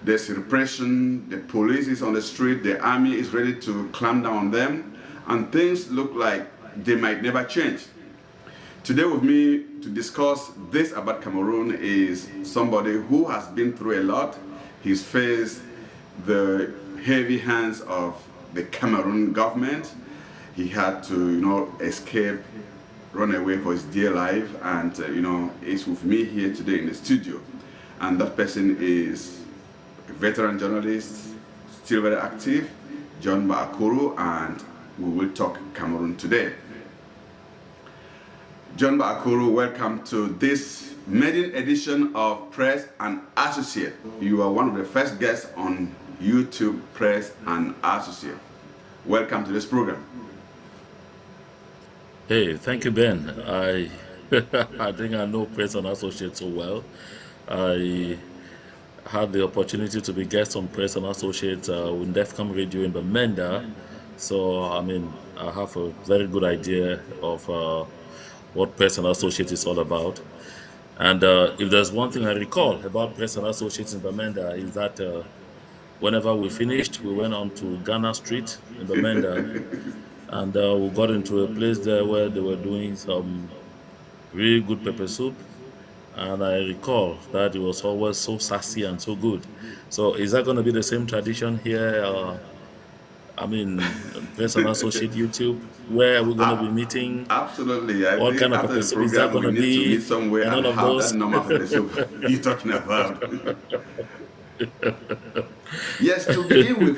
there's repression, the police is on the street, the army is ready to clamp down on them, and things look like they might never change. Today with me to discuss this about Cameroon is somebody who has been through a lot. He's faced the heavy hands of the Cameroon government. He had to, escape, run away for his dear life, and is with me here today in the studio. And that person is a veteran journalist, still very active, John Baakuru, and we will talk Cameroon today. John Baakuru, welcome to this maiden edition of Press and Associate. You are one of the first guests on YouTube Press and Associate. Welcome to this program. Hey, thank you, Ben. I I think I know Press and Associate so well. I had the opportunity to be guest on Press and Associate with DEFCON Radio in Bamenda. So, I have a very good idea of what Press and Associate is all about. And if there's one thing I recall about Press and Associates in Bamenda is that whenever we finished, we went on to Ghana Street in Bamenda, and we got into a place there where they were doing some really good pepper soup. And I recall that it was always so sassy and so good. So is that going to be the same tradition here? Press and Associate YouTube, where we're going to be meeting. Absolutely. I What think kind of after pepper the soup is that program, going we to need to meet be? somewhere And and all of have that those. normal pepper soup you're talking about. Yes, to begin with,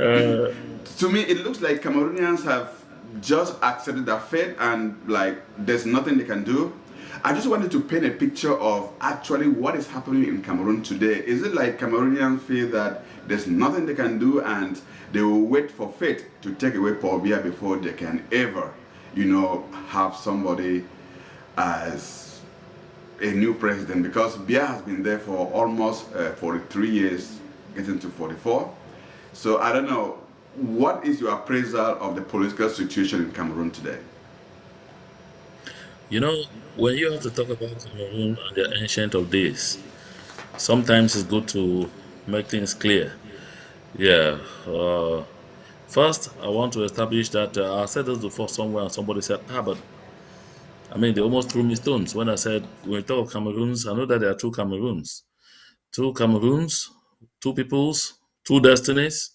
uh, to me, it looks like Cameroonians have just accepted their fate and like there's nothing they can do. I just wanted to paint a picture of actually what is happening in Cameroon today. Is it like Cameroonians feel that there's nothing they can do and they will wait for fate to take away Paul Biya before they can ever, have somebody as a new president? Because Biya has been there for almost 43 years, getting to 44. So I don't know, what is your appraisal of the political situation in Cameroon today? you know, when you have to talk about Cameroon and the ancient of days, sometimes it's good to make things clear. Yeah. First, I want to establish that I said this before somewhere, and somebody said, but they almost threw me stones when I said, when we talk of Cameroons, I know that there are two Cameroons. Two Cameroons, two peoples, two destinies.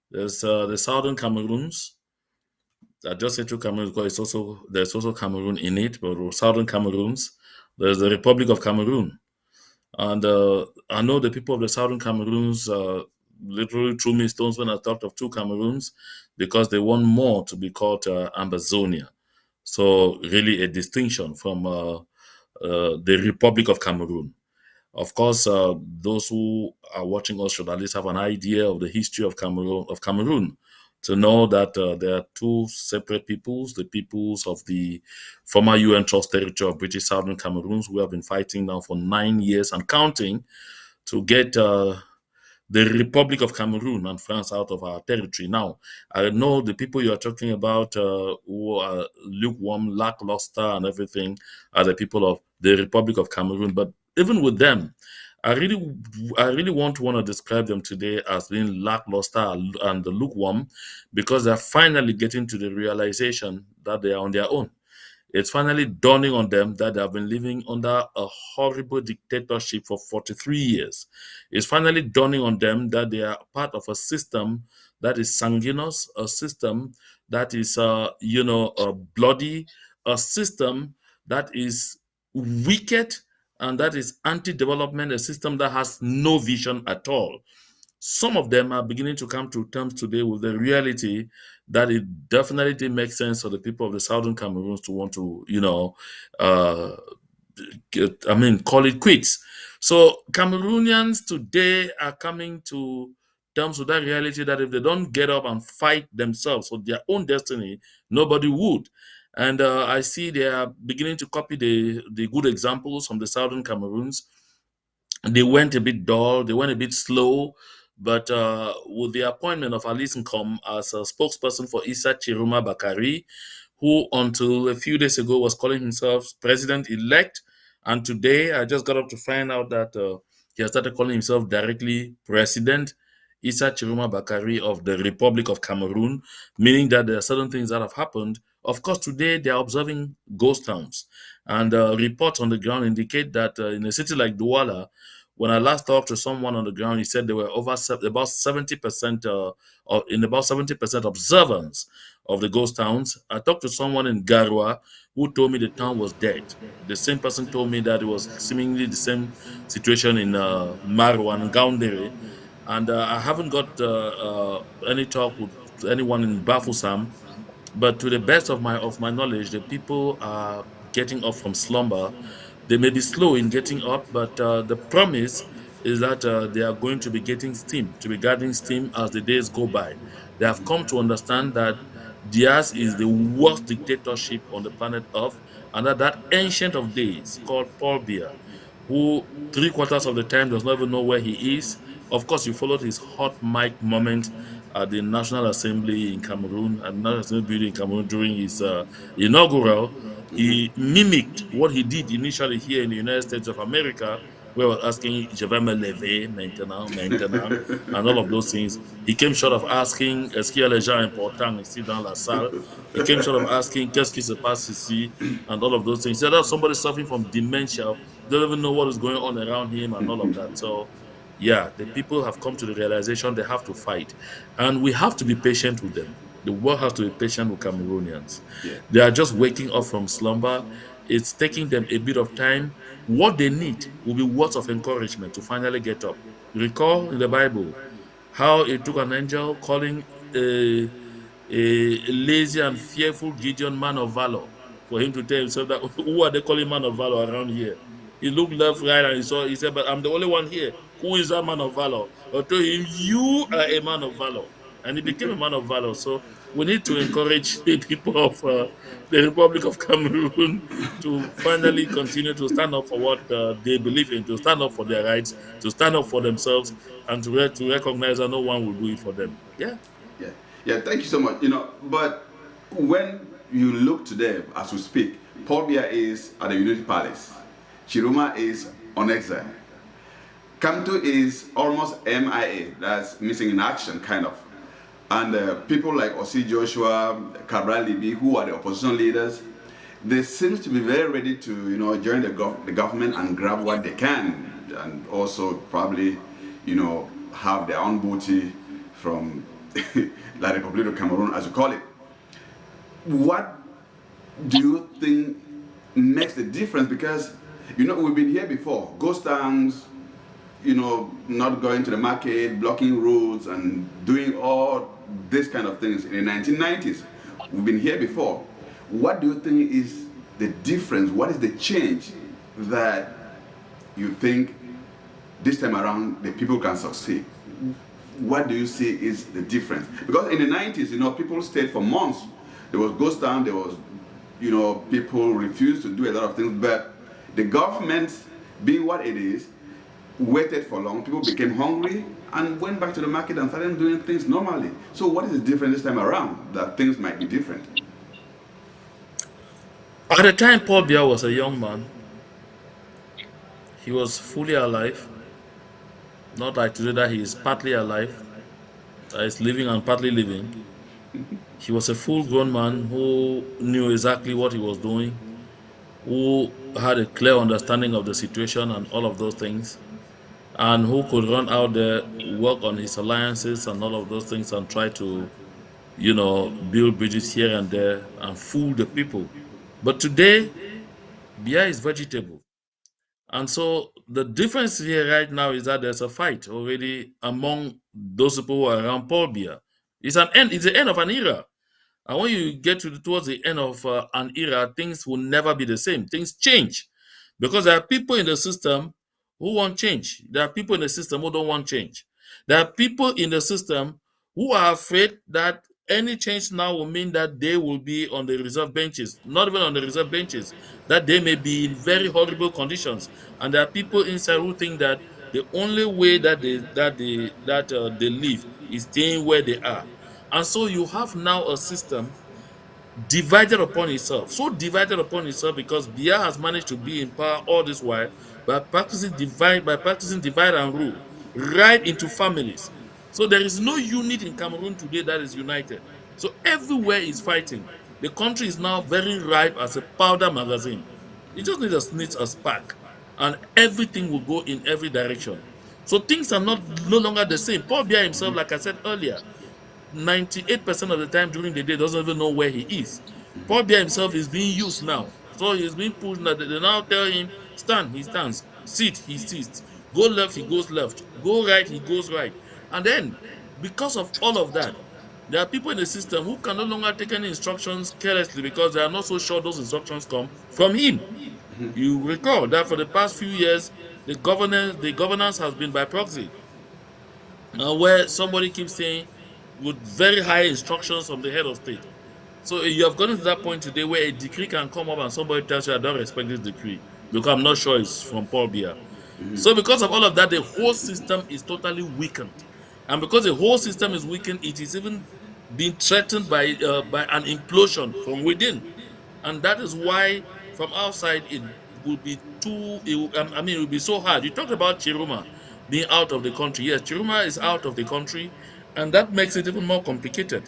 There's the Southern Cameroons. I just say two Cameroons because there's also Cameroon in it, but the Southern Cameroons. There's the Republic of Cameroon. And I know the people of the Southern Cameroons literally threw me stones when I talked of two Cameroons because they want more to be called Ambazonia. So really a distinction from the Republic of Cameroon. Of course, those who are watching us should at least have an idea of the history of Cameroon, to know that there are two separate peoples, the peoples of the former UN Trust territory of British Southern Cameroons, who have been fighting now for 9 years and counting to get the Republic of Cameroon and France out of our territory. Now, I know the people you are talking about who are lukewarm, lackluster, and everything are the people of the Republic of Cameroon. But even with them, I really, I really want to describe them today as being lackluster and lukewarm because they're finally getting to the realization that they are on their own. It's finally dawning on them that they have been living under a horrible dictatorship for 43 years. It's finally dawning on them that they are part of a system that is sanguinous, a system that is, bloody, a system that is wicked, and that is anti-development, a system that has no vision at all. Some of them are beginning to come to terms today with the reality that it definitely didn't make sense for the people of the Southern Cameroons to want to, uh, call it quits. So Cameroonians today are coming to terms with that reality that if they don't get up and fight themselves for their own destiny, nobody would. And I see they are beginning to copy the good examples from the Southern Cameroons. They went a bit dull, they went a bit slow, but with the appointment of Alice Nkom as a spokesperson for Issa Chiroma Bakari, who until a few days ago was calling himself president elect, and today I just got up to find out that He has started calling himself directly President Issa Chiroma Bakari of the Republic of Cameroon, meaning that there are certain things that have happened. Of course, today they are observing ghost towns, and reports on the ground indicate that in a city like Douala, when I last talked to someone on the ground, he said there were about 70% in about 70% observance of the ghost towns. I talked to someone in Garwa who told me the town was dead. The same person told me that it was seemingly the same situation in Marwa and Gaundere. And I haven't got any talk with anyone in Bafusam, but to the best of my knowledge, the people are getting up from slumber. They may be slow in getting up, but the promise is that they are going to be getting steam, to be gathering steam as the days go by. They have come to understand that theirs is the worst dictatorship on the planet Earth, and that ancient of days called Paul Biya, who three-quarters of the time does not even know where he is. Of course, you followed his hot mic moment at the National Assembly in Cameroon and National Assembly building in Cameroon during his inaugural. He mimicked what he did initially here in the United States of America, where he was asking, Je vais me lever maintenant, maintenant, and all of those things. He came short of asking, Est-ce qu'il y a les gens importants ici dans la salle? He came short of asking, Qu'est-ce qui se passe ici? And all of those things. He said, that's somebody suffering from dementia, don't even know what is going on around him and all of that. So, yeah, the people have come to the realization they have to fight. And we have to be patient with them. The world has to be patient with Cameroonians. Yeah. They are just waking up from slumber. It's taking them a bit of time. What they need will be words of encouragement to finally get up. Recall in the Bible how it took an angel calling a lazy and fearful Gideon man of valor for him to tell himself that who are they calling man of valor around here? He looked left, right, and he said, but I'm the only one here. Who is that man of valor? I told him, you are a man of valor. And he became a man of valor. So we need to encourage the people of the Republic of Cameroon to finally continue to stand up for what they believe in, to stand up for their rights, to stand up for themselves, and to recognize that no one will do it for them. Yeah. Yeah, yeah. Thank you so much. But when you look today, as we speak, Paul Biya is at the Unity Palace. Chiroma is on exile. Kamto is almost MIA. That's missing in action, kind of. And people like Osi Joshua, Cabral Libi, who are the opposition leaders, they seem to be very ready to, join the government and grab what they can, and also probably, have their own booty from La Republic of Cameroon, as you call it. What do you think makes the difference? Because, we've been here before. Ghost towns, not going to the market, blocking roads, and doing all this kind of things in the 1990s. We've been here before. What do you think is the difference? What is the change that you think this time around the people can succeed? What do you see is the difference? Because in the 90s, people stayed for months. There was ghost town, there was, people refused to do a lot of things, but the government, being what it is, waited for long. People became hungry and went back to the market and started doing things normally. So what is the difference this time around that things might be different? At the time Paul Biya was a young man, he was fully alive. Not like today that he is partly alive, that is living and partly living. He was a full grown man who knew exactly what he was doing, who had a clear understanding of the situation and all of those things, and who could run out there, work on his alliances and all of those things and try to, build bridges here and there and fool the people. But today, Biya is vegetable. And so the difference here right now is that there's a fight already among those people who are around Paul Biya. It's the end of an era. And when you get towards the end of an era, things will never be the same. Things change because there are people in the system who want change. There are people in the system who don't want change. There are people in the system who are afraid that any change now will mean that they will be on the reserve benches, not even on the reserve benches, that they may be in very horrible conditions. And there are people inside who think that the only way that they live is staying where they are. And so you have now a system divided upon itself. So divided upon itself because Biya has managed to be in power all this while, by practicing divide and rule right into families. So there is no unit in Cameroon today that is united. So everywhere is fighting. The country is now very ripe as a powder magazine. It just needs a spark, and everything will go in every direction. So things are not no longer the same. Paul Biya himself, like I said earlier, 98% of the time during the day doesn't even know where he is. Paul Biya himself is being used now. So he's being pushed now. They now tell him, stand, he stands. Sit, he sits. Go left, he goes left. Go right, he goes right. And then, because of all of that, there are people in the system who can no longer take any instructions carelessly because they are not so sure those instructions come from him. You recall that for the past few years, the governance has been by proxy, where somebody keeps saying with very high instructions from the head of state. So you have gotten to that point today where a decree can come up and somebody tells you, I don't respect this decree because I'm not sure it's from Paul Biya. So because of all of that, the whole system is totally weakened. And because the whole system is weakened, it is even being threatened by an implosion from within. And that is why from outside it will be it will be so hard. You talked about Chiroma being out of the country. Yes, Chiroma is out of the country, and that makes it even more complicated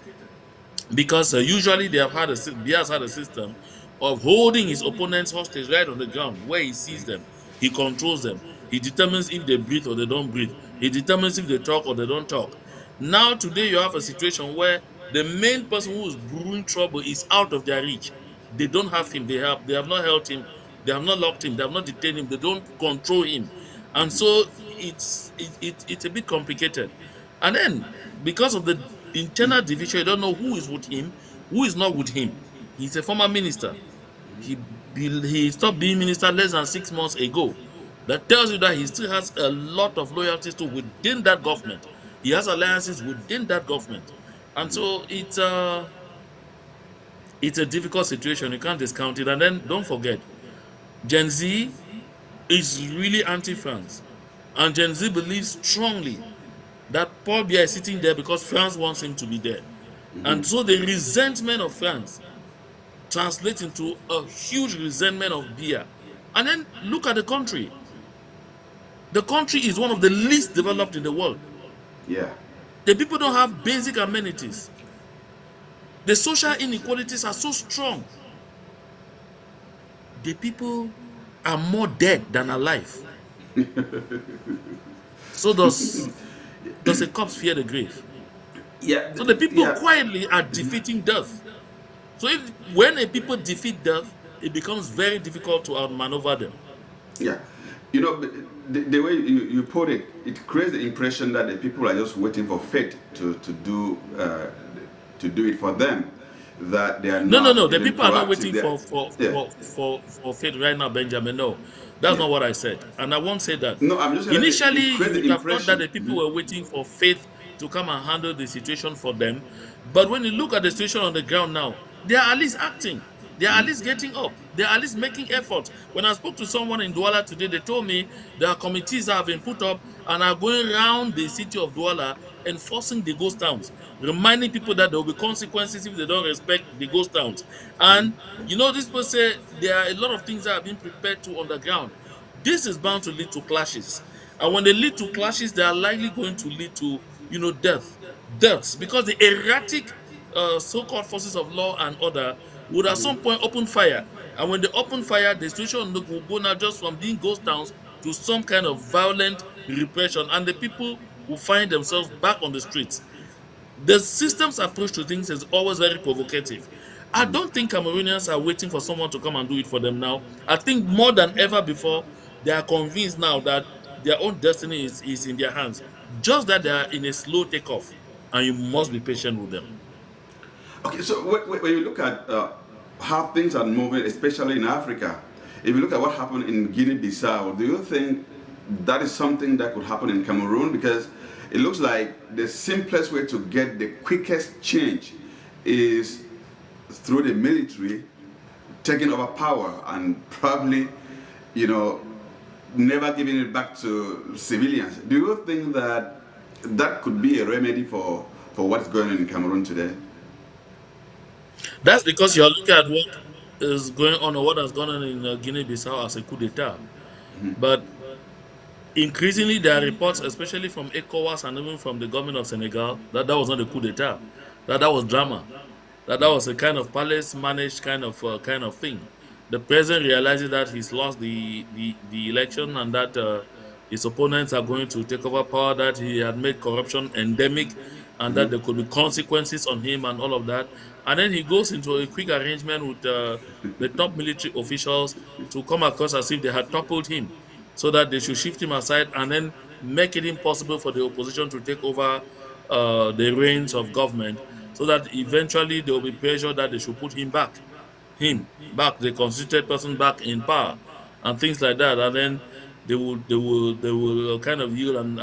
because usually Biya has had a system of holding his opponents hostage right on the ground where he sees them. He controls them. He determines if they breathe or they don't breathe. He determines if they talk or they don't talk. Now, today, you have a situation where the main person who is brewing trouble is out of their reach. They don't have him. They have not held him. They have not locked him. They have not detained him. They don't control him, and so it's a bit complicated. And then because of the internal division, you don't know who is with him, who is not with him. He's a former minister. He stopped being minister less than 6 months ago. That tells you that he still has a lot of loyalties to within that government. He has alliances within that government, and so it's a difficult situation. You can't discount it. And then don't forget, Gen Z is really anti-France, and Gen Z believes strongly that Paul Biya is sitting there because France wants him to be there. And so the resentment of France translates into a huge resentment of Biya. And then look at the country. The country is one of the least developed in the world. Yeah. The people don't have basic amenities. The social inequalities are so strong. The people are more dead than alive. So does a corpse fear the grave? Yeah. So the people Yeah. quietly are defeating death. So when a people defeat death, it becomes very difficult to outmaneuver them. Yeah. You know, the way you put it, it creates the impression that the people are just waiting for fate to do it for them. That they are No, no, no. not The even people are not proactive. waiting There. Yeah. for fate right now, Benjamin. No, that's Yeah. not what I said, and I won't say that. No, I'm just saying that Initially, it you creates would the have thought that impression. the people were waiting for faith to come and handle the situation for them, but when you look at the situation on the ground now, they are at least acting. They are at least getting up. They are at least making efforts. When I spoke to someone in Douala today, they told me there are committees that have been put up and are going around the city of Douala enforcing the ghost towns, reminding people that there will be consequences if they don't respect the ghost towns. And these people say there are a lot of things that are being prepared to on the ground. This is bound to lead to clashes. And when they lead to clashes, they are likely going to lead to, deaths, because the erratic so-called forces of law and order would at some point open fire. And when they open fire, the situation will go now just from being ghost towns to some kind of violent repression, and the people will find themselves back on the streets. The system's approach to things is always very provocative. I don't think Cameroonians are waiting for someone to come and do it for them now. I think more than ever before, they are convinced now that their own destiny is in their hands. Just that they are in a slow takeoff, and you must be patient with them. Okay, so when you look at how things are moving, especially in Africa, if you look at what happened in Guinea-Bissau, do you think that is something that could happen in Cameroon? Because it looks like the simplest way to get the quickest change is through the military taking over power and probably, you know, never giving it back to civilians. Do you think that that could be a remedy for what's going on in Cameroon today? That's because you're looking at what is going on or what has gone on in Guinea-Bissau as a coup d'etat. But increasingly, there are reports, especially from ECOWAS and even from the government of Senegal, that that was not a coup d'état, that that was drama, that that was a kind of palace managed kind of thing. The president realizes that he's lost the election and that his opponents are going to take over power, that he had made corruption endemic, and that there could be consequences on him and all of that. And then he goes into a quick arrangement with the top military officials to come across as if they had toppled him, so that they should shift him aside and then make it impossible for the opposition to take over the reins of government, so that eventually there will be pressure that they should put him back, the constituted person back in power, and things like that. And then they will kind of yield and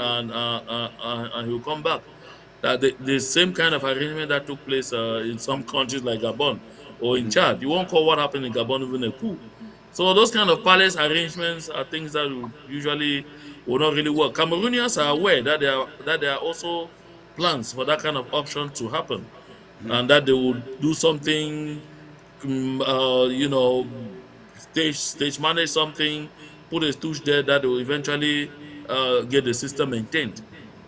he will come back. That the same kind of arrangement that took place in some countries like Gabon or in Chad. You won't call what happened in Gabon even a coup. So those kind of palace arrangements are things that usually will not really work. Cameroonians are aware that there are also plans for that kind of option to happen, and that they will do something, you know, stage manage something, put a stooge there that will eventually get the system maintained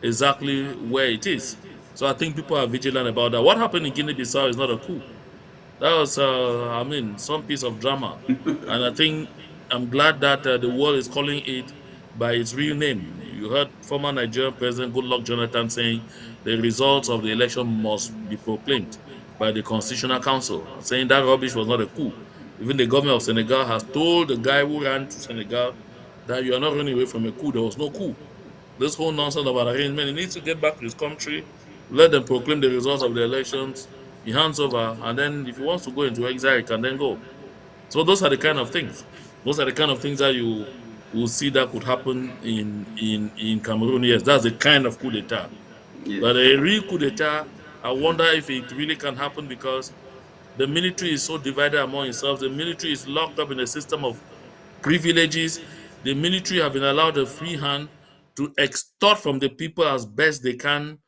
exactly where it is. So I think people are vigilant about that. What happened in Guinea-Bissau is not a coup. That was, I mean, some piece of drama, and I think I'm glad that the world is calling it by its real name. You heard former Nigerian President Goodluck Jonathan saying the results of the election must be proclaimed by the Constitutional Council, saying that rubbish was not a coup. Even the government of Senegal has told the guy who ran to Senegal that you are not running away from a coup. There was no coup. This whole nonsense about arrangement, he needs to get back to his country, let them proclaim the results of the elections, he hands over, and then if he wants to go into exile, he can then go. So those are the kind of things. Those are the kind of things that you will see that could happen in Cameroon. Yes, that's the kind of coup d'etat. Yes. But a real coup d'etat, I wonder if it really can happen, because the military is so divided among itself. The military is locked up in a system of privileges. The military have been allowed a free hand to extort from the people as best they can,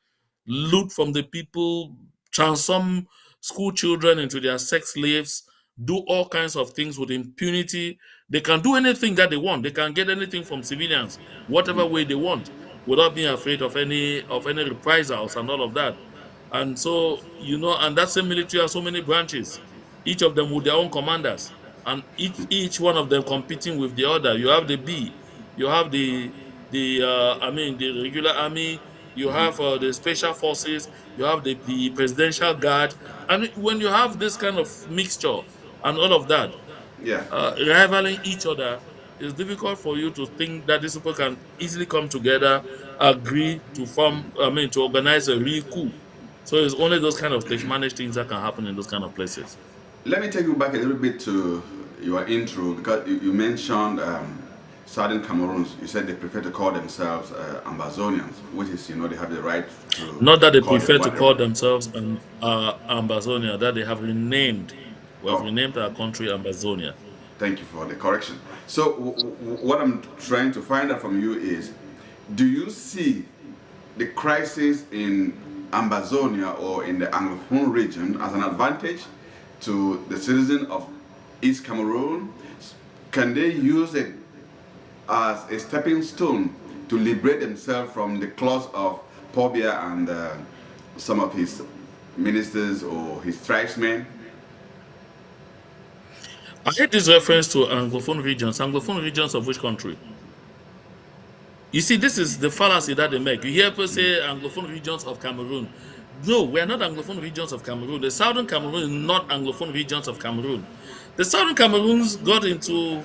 loot from the people, transform school children into their sex slaves, do all kinds of things with impunity. They can do anything that they want. They can get anything from civilians, whatever way they want, without being afraid of any reprisals and all of that. And so, you know, and that same military has so many branches, each of them with their own commanders, and each one of them competing with the other. You have the B, you have the regular army, you have the special forces, you have the presidential guard, and when you have this kind of mixture and all of that, Yeah. rivaling each other, it's difficult for you to think that these people can easily come together, agree to form, I mean, to organize a real coup. So it's only those kind of stage managed things that can happen in those kind of places. Let me take you back a little bit to your intro because you mentioned Southern Cameroons. You said they prefer to call themselves Ambazonians, which is, you know, they have the right Not that to they call it prefer to whatever. call themselves Ambazonia, that they have renamed. We have Oh, renamed our country Ambazonia. thank you for the correction. So, what I'm trying to find out from you is, do you see the crisis in Ambazonia or in the Anglophone region as an advantage to the citizens of East Cameroon? Can they use it as a stepping stone to liberate themselves from the claws of Biya and some of his ministers or his tribesmen? I hate this reference to Anglophone regions. Anglophone regions of which country? You see, this is the fallacy that they make. You hear people say Anglophone regions of Cameroon. No, we are not Anglophone regions of Cameroon. The Southern Cameroon is not Anglophone regions of Cameroon. The Southern Cameroons got into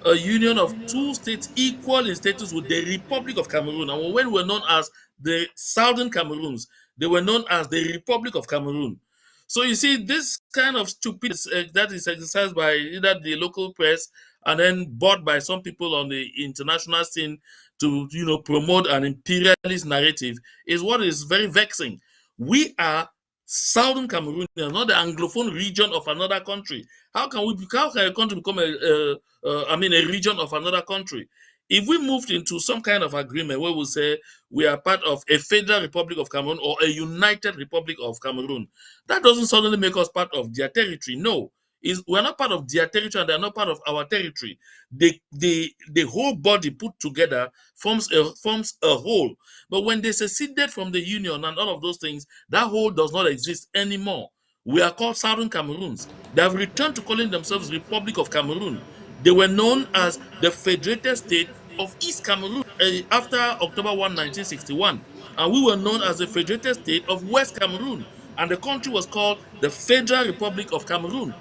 a union of two states equal in status with the Republic of Cameroon. And when we were known as the Southern Cameroons, they were known as the Republic of Cameroon. So you see, this kind of stupidity that is exercised by either the local press and then bought by some people on the international scene to, you know, promote an imperialist narrative is what is very vexing. We are Southern Cameroon, not the Anglophone region of another country. How can a country become I mean, a region of another country? If we moved into some kind of agreement where we say we are part of a federal republic of Cameroon or a united republic of Cameroon, that doesn't suddenly make us part of their territory. No, Is we're not part of their territory and they're not part of our territory. The whole body put together forms a whole. But when they seceded from the union and all of those things, that whole does not exist anymore. We are called Southern Cameroons. They have returned to calling themselves Republic of Cameroon. They were known as the Federated State of East Cameroon after October 1961. And we were known as the Federated State of West Cameroon. And the country was called the Federal Republic of Cameroon.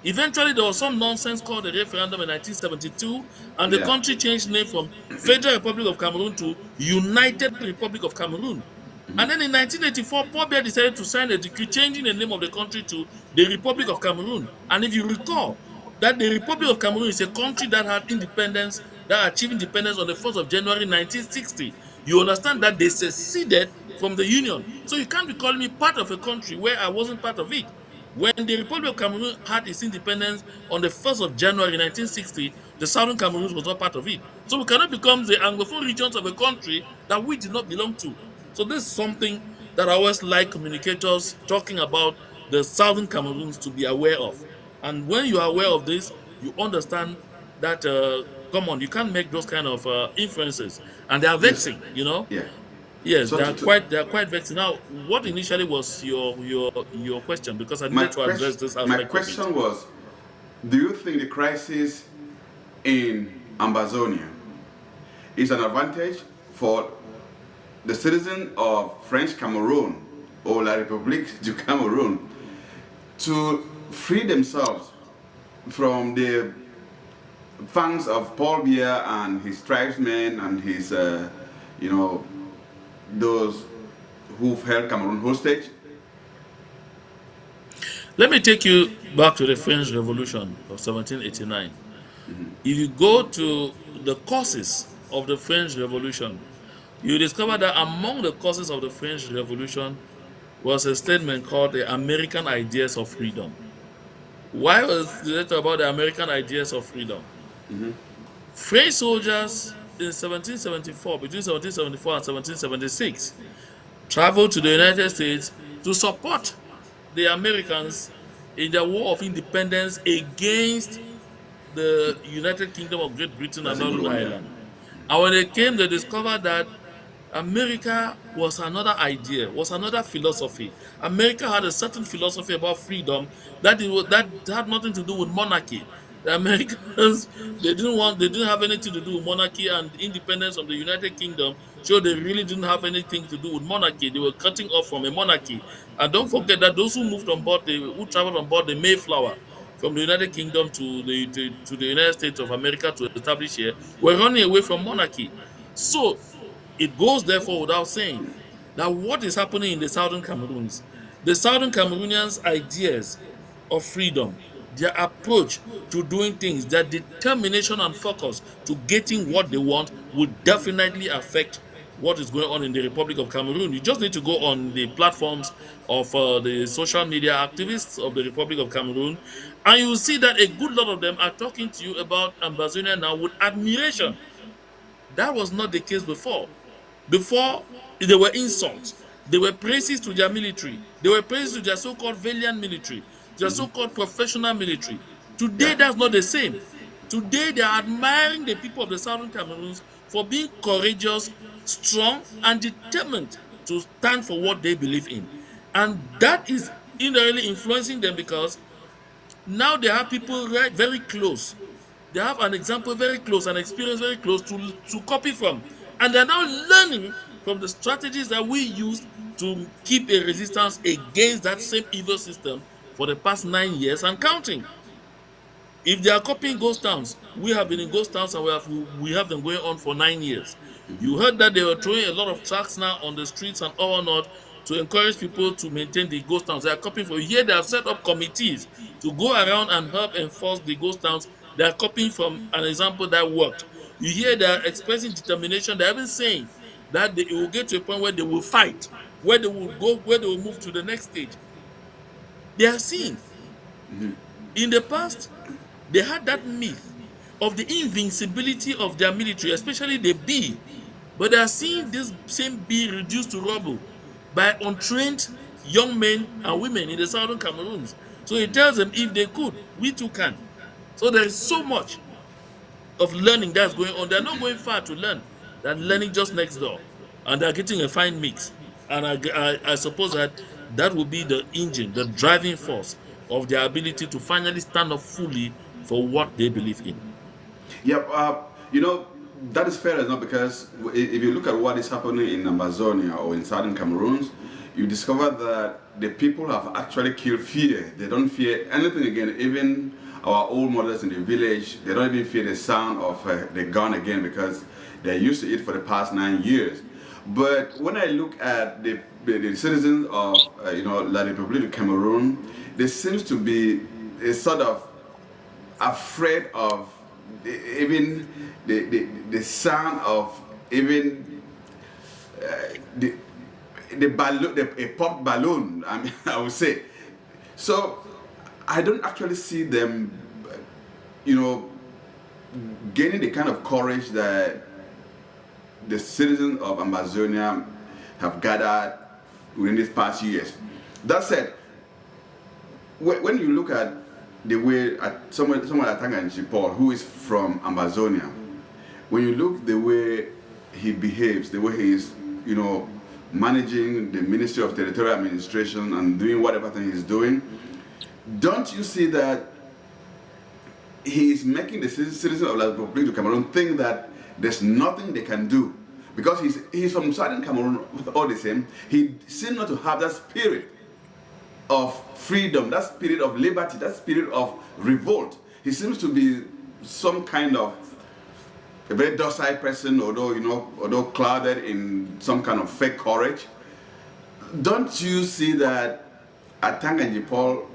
Eventually, there was some nonsense called the referendum in 1972, and the Yeah. country changed name from Federal Republic of Cameroon to United Republic of Cameroon. And then in 1984, Paul Biya decided to sign a decree changing the name of the country to the Republic of Cameroon. And if you recall, that the Republic of Cameroon is a country that had independence, that achieved independence on the 1st of January 1960. You understand that they seceded from the Union. So you can't be calling me part of a country where I wasn't part of it. When the Republic of Cameroon had its independence on the 1st of January 1960, the Southern Cameroons was not part of it. So we cannot become the Anglophone regions of a country that we did not belong to. So this is something that I always like communicators talking about the Southern Cameroons to be aware of. And when you are aware of this, you understand that, come on, you can't make those kind of inferences. And they are Yes. vexing, you know? Yeah. Yes, So they are quite vexing. Now, what initially was your question? Because I needed to address this my aspect of it. question was, do you think the crisis in Ambazonia is an advantage for the citizen of French Cameroon or La République du Cameroun to free themselves from the fangs of Paul Biya and his tribesmen and his, you know, those who've held Cameroon hostage? Let me take you back to the French Revolution of 1789. If you go to the causes of the French Revolution, you discover that among the causes of the French Revolution was a statement called the American Ideas of Freedom. Why was it about the American Ideas of Freedom? French soldiers in 1774, between 1774 and 1776, traveled to the United States to support the Americans in their war of independence against the United Kingdom of Great Britain and That's a good Northern one, yeah. Ireland. And when they came, they discovered that America was another idea, was another philosophy. America had a certain philosophy about freedom that had nothing to do with monarchy. The Americans they didn't have anything to do with monarchy, and independence of the United Kingdom showed they really didn't have anything to do with monarchy. They were cutting off from a monarchy. And don't forget that those who moved on board who traveled on board the Mayflower from the United Kingdom to the United States of America to establish here were running away from monarchy. So it goes therefore without saying that what is happening in the Southern Cameroons, the Southern Cameroonians' ideas of freedom, their approach to doing things, their determination and focus to getting what they want will definitely affect what is going on in the Republic of Cameroon. You just need to go on the platforms of the social media activists of the Republic of Cameroon, and you will see that a good lot of them are talking to you about Ambazonia now with admiration. That was not the case before. Before, there were insults. There were praises to their military. There were praises to their so-called valiant military, their so-called professional military. Today, Yeah. that's not the same. Today, they are admiring the people of the Southern Cameroons for being courageous, strong, and determined to stand for what they believe in. And that is indirectly influencing them because now they have people right very close. They have an example very close, an experience very close to copy from. And they're now learning from the strategies that we used to keep a resistance against that same evil system for the past 9 years and counting. If they are copying ghost towns, we have been in ghost towns and we have them going on for 9 years. You heard that they were throwing a lot of tracks now on the streets and all not to encourage people to maintain the ghost towns. They are copying for here. They have set up committees to go around and help enforce the ghost towns. They are copying from an example that worked. You hear they are expressing determination. They are even saying that it will get to a point where they will fight, where they will go, where they will move to the next stage. They are seeing in the past they had that myth of the invincibility of their military, especially the B. But they are seeing this same B reduced to rubble by untrained young men and women in the Southern Cameroons. So he tells them if they could, we too can. So there is so much of learning that's going on. They're not going far to learn. They're learning just next door, and they're getting a fine mix. And I suppose that that will be the engine, the driving force of their ability to finally stand up fully for what they believe in. Yep, you know, that is fair enough because if you look at what is happening in Amazonia or in southern Cameroons, you discover that the people have actually killed fear. They don't fear anything again. Even our old mothers in the village, they don't even fear the sound of the gun again because they're used to it for the past 9 years. But when I look at the citizens of, La Republic of Cameroon, there seems to be a sort of afraid of even the sound of even the balloon, a pop balloon. I mean, I would say. So I don't actually see them, you know, gaining the kind of courage that the citizens of Amazonia have gathered within these past years. That said, when you look at the way someone like Tanganji Paul, who is from Ambazonia, when you look the way he behaves, the way he is, managing the Ministry of Territorial Administration and doing whatever thing he's doing, don't you see that he is making the citizens of La Republic of Cameroon think that there's nothing they can do? Because he's from southern Cameroon all the same, he seems not to have that spirit of freedom, that spirit of liberty, that spirit of revolt. He seems to be some kind of a very docile person, although clouded in some kind of fake courage. Don't you see that Atanganji Paul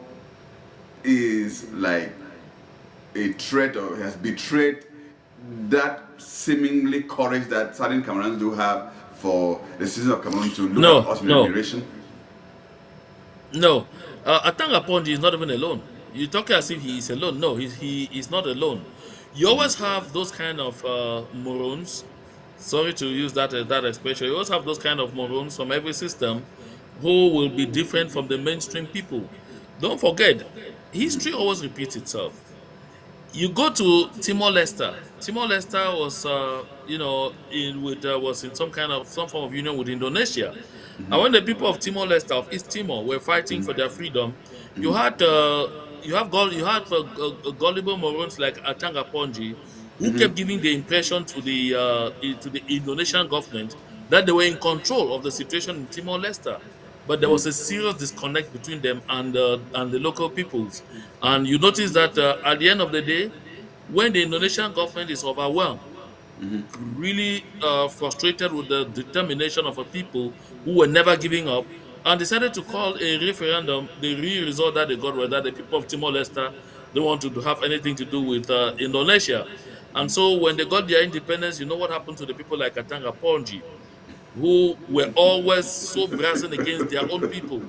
is like a threat or has betrayed that seemingly courage that southern Cameroons do have for the citizens of Cameroon to look at No, us with no, admiration? no. Atanga Ponji is not even alone. You talk as if he is alone. No, he is not alone. You always have those kind of morons. Sorry to use that expression. You always have those kind of morons from every system who will be different from the mainstream people. Don't forget, history always repeats itself. You go to Timor Leste. Timor Leste was, was in some form of union with Indonesia. And when the people of Timor Leste of East Timor were fighting for their freedom, you had gullible morons like Atanga Ponji, who kept giving the impression to the Indonesian government that they were in control of the situation in Timor Leste. But there was a serious disconnect between them and the local peoples. And you notice that at the end of the day, when the Indonesian government is overwhelmed, really frustrated with the determination of a people who were never giving up, and decided to call a referendum, the real result that they got was that the people of Timor Leste don't want to have anything to do with Indonesia. And so when they got their independence, you know what happened to the people like Katanga Ponji, who were always so brazen against their own people.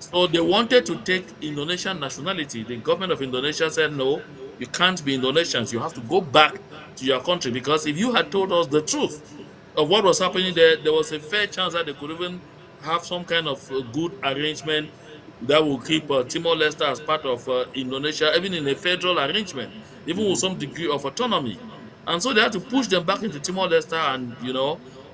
So they wanted to take Indonesian nationality. The government of Indonesia said, no, you can't be Indonesians. You have to go back to your country because if you had told us the truth of what was happening there, there was a fair chance that they could even have some kind of good arrangement that will keep Timor Leste as part of Indonesia, even in a federal arrangement, even with some degree of autonomy. And so they had to push them back into Timor Leste, and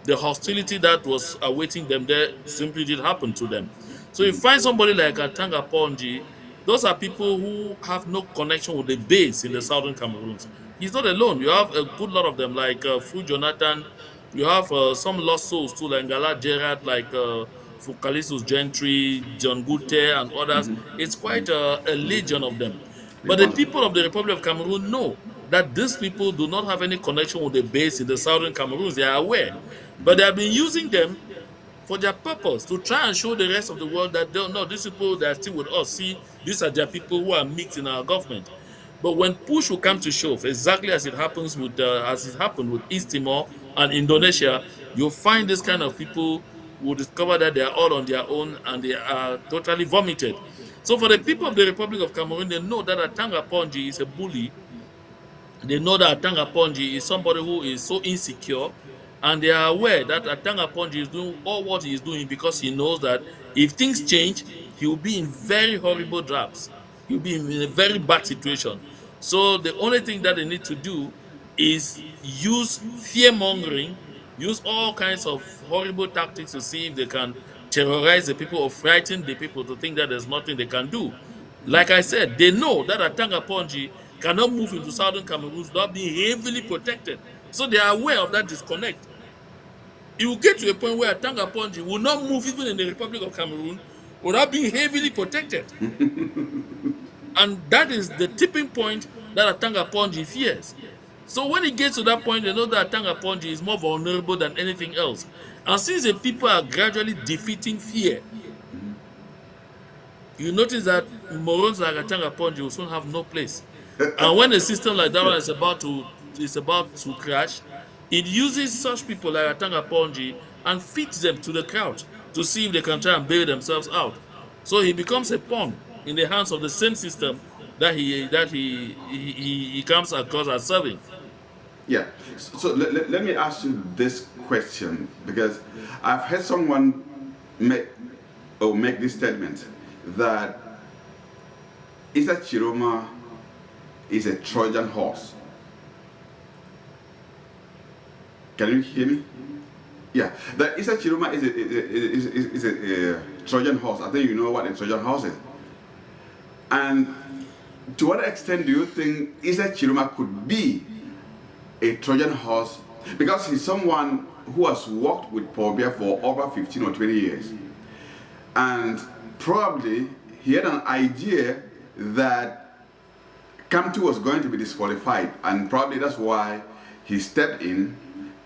the hostility that was awaiting them there simply did happen to them. So you find somebody like Atanga Ponji, those are people who have no connection with the base in the southern Cameroons. He's not alone. You have a good lot of them, like Fru Jonathan. You have some lost souls too, like Ngala Gerard, like Fukalisus Gentry, John Gute, and others. It's quite a legion of them. They But the want. people of the Republic of Cameroon know that these people do not have any connection with the base in the southern Cameroons. They are aware. But they have been using them for their purpose to try and show the rest of the world that they no, these people that are still with us. See, these are their people who are mixed in our government. But when push will come to shove, exactly as it happened with East Timor and Indonesia, you'll find this kind of people will discover that they are all on their own and they are totally vomited. So for the people of the Republic of Cameroon, they know that Atanga Ponji is a bully. They know that Atanga Ponji is somebody who is so insecure, and they are aware that Atanga Ponji is doing all what he is doing because he knows that if things change, he will be in very horrible drafts. You'll be in a very bad situation. So the only thing that they need to do is use fear mongering, use all kinds of horrible tactics to see if they can terrorize the people or frighten the people to think that there's nothing they can do. Like I said, they know that Atanga Ponji cannot move into southern Cameroon without being heavily protected. So they are aware of that disconnect. It will get to a point where Atanga Ponji will not move even in the Republic of Cameroon without being heavily protected. And that is the tipping point that Atanga Ponji fears. So when it gets to that point, they know that Atanga Ponji is more vulnerable than anything else. And since the people are gradually defeating fear, you notice that morons like Atanga Ponji will soon have no place. And when a system like that one is about to crash, it uses such people like Atanga Ponji and feeds them to the crowd to see if they can try and bail themselves out. So he becomes a pawn in the hands of the same system that he comes across as serving. Yeah. So let me ask you this question because I've heard someone make make this statement that Issa Chiroma is a Trojan horse. Can you hear me? Yeah, that Issa Chiroma is a Trojan horse. I think you know what a Trojan horse is. And to what extent do you think Issa Chiroma could be a Trojan horse? Because he's someone who has worked with Paul Biya for over 15 or 20 years. And probably he had an idea that Kamtu was going to be disqualified. And probably that's why he stepped in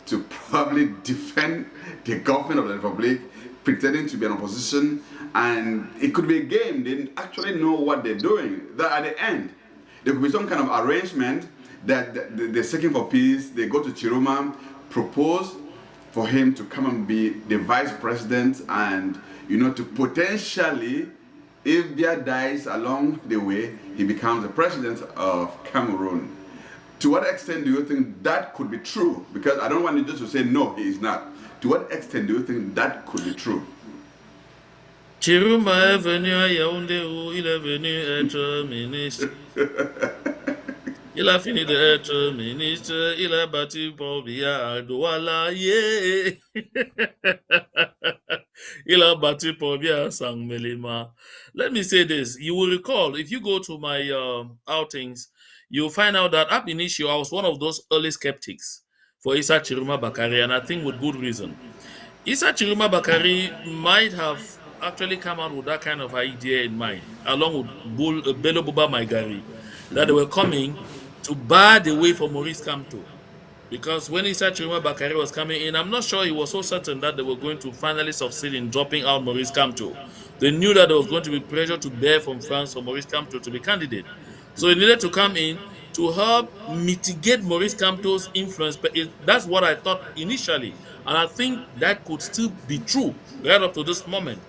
to probably defend the government of the Republic, pretending to be an opposition. And it could be a game. They didn't actually know what they're doing. That at the end, there could be some kind of arrangement that they're seeking for peace. They go to Chiroma, propose for him to come and be the vice president, and to potentially, if Biya dies along the way, he becomes the president of Cameroon. To what extent do you think that could be true? Because I don't want you just to say no, he is not. To what extent do you think that could be true? Chiruma est venu à Yaoundé où il est venu être ministre. Il a fini d'être ministre, il a battu pour Biya à Douala, yeah. Il a battu pour Biya à Sangmelima. Let me say this. You will recall, if you go to my outings, you'll find out that ab initio, I was one of those early skeptics for Issa Chiroma Bakari, and I think with good reason. Issa Chiroma Bakari might have actually come out with that kind of idea in mind, along with Bello Buba Maigari, that they were coming to bar the way for Maurice Kamto. Because when Issa Chiroma Bakari was coming in, I'm not sure he was so certain that they were going to finally succeed in dropping out Maurice Kamto. They knew that there was going to be pressure to bear from France for Maurice Kamto to be candidate. So he needed to come in to help mitigate Maurice Kamto's influence. But that's what I thought initially. And I think that could still be true right up to this moment.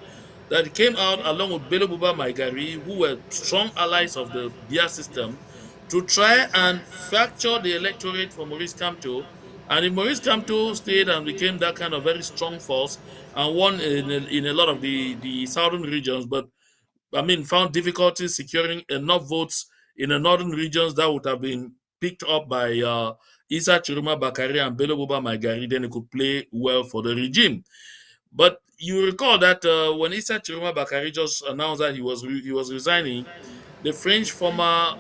That he came out along with Bello Buba Maigari, who were strong allies of the Biya system, to try and fracture the electorate for Maurice Kamto. And if Maurice Kamto stayed and became that kind of very strong force and won in a lot of the southern regions, but I mean, found difficulties securing enough votes in the northern regions that would have been picked up by Issa Chiroma Bakari and Bello Buba Maigari, then it could play well for the regime. But you recall that when Issa Chiroma Bakari just announced that he was resigning, the French former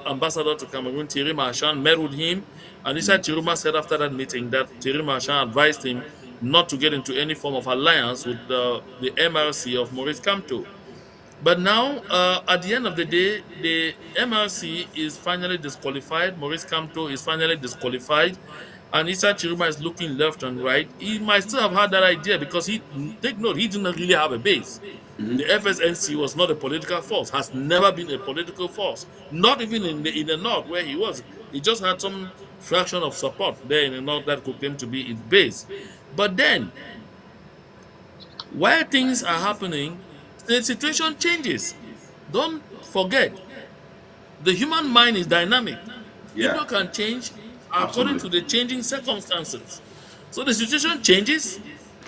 ambassador to Cameroon, Thierry Marchand, met with him, and Issa Chiroma said after that meeting that Thierry Marchand advised him not to get into any form of alliance with the MRC of Maurice Kamto. But now, at the end of the day, the MRC is finally disqualified. Maurice Kamto is finally disqualified. And Issa Chiruma is looking left and right. He might still have had that idea because take note, he didn't really have a base. The FSNC was not a political force, has never been a political force, not even in the north where he was. He just had some fraction of support there in the north that could claim to be its base. But then, while things are happening, the situation changes. Don't forget, the human mind is dynamic. Yeah, People can change according absolutely. to the changing circumstances. So the situation changes.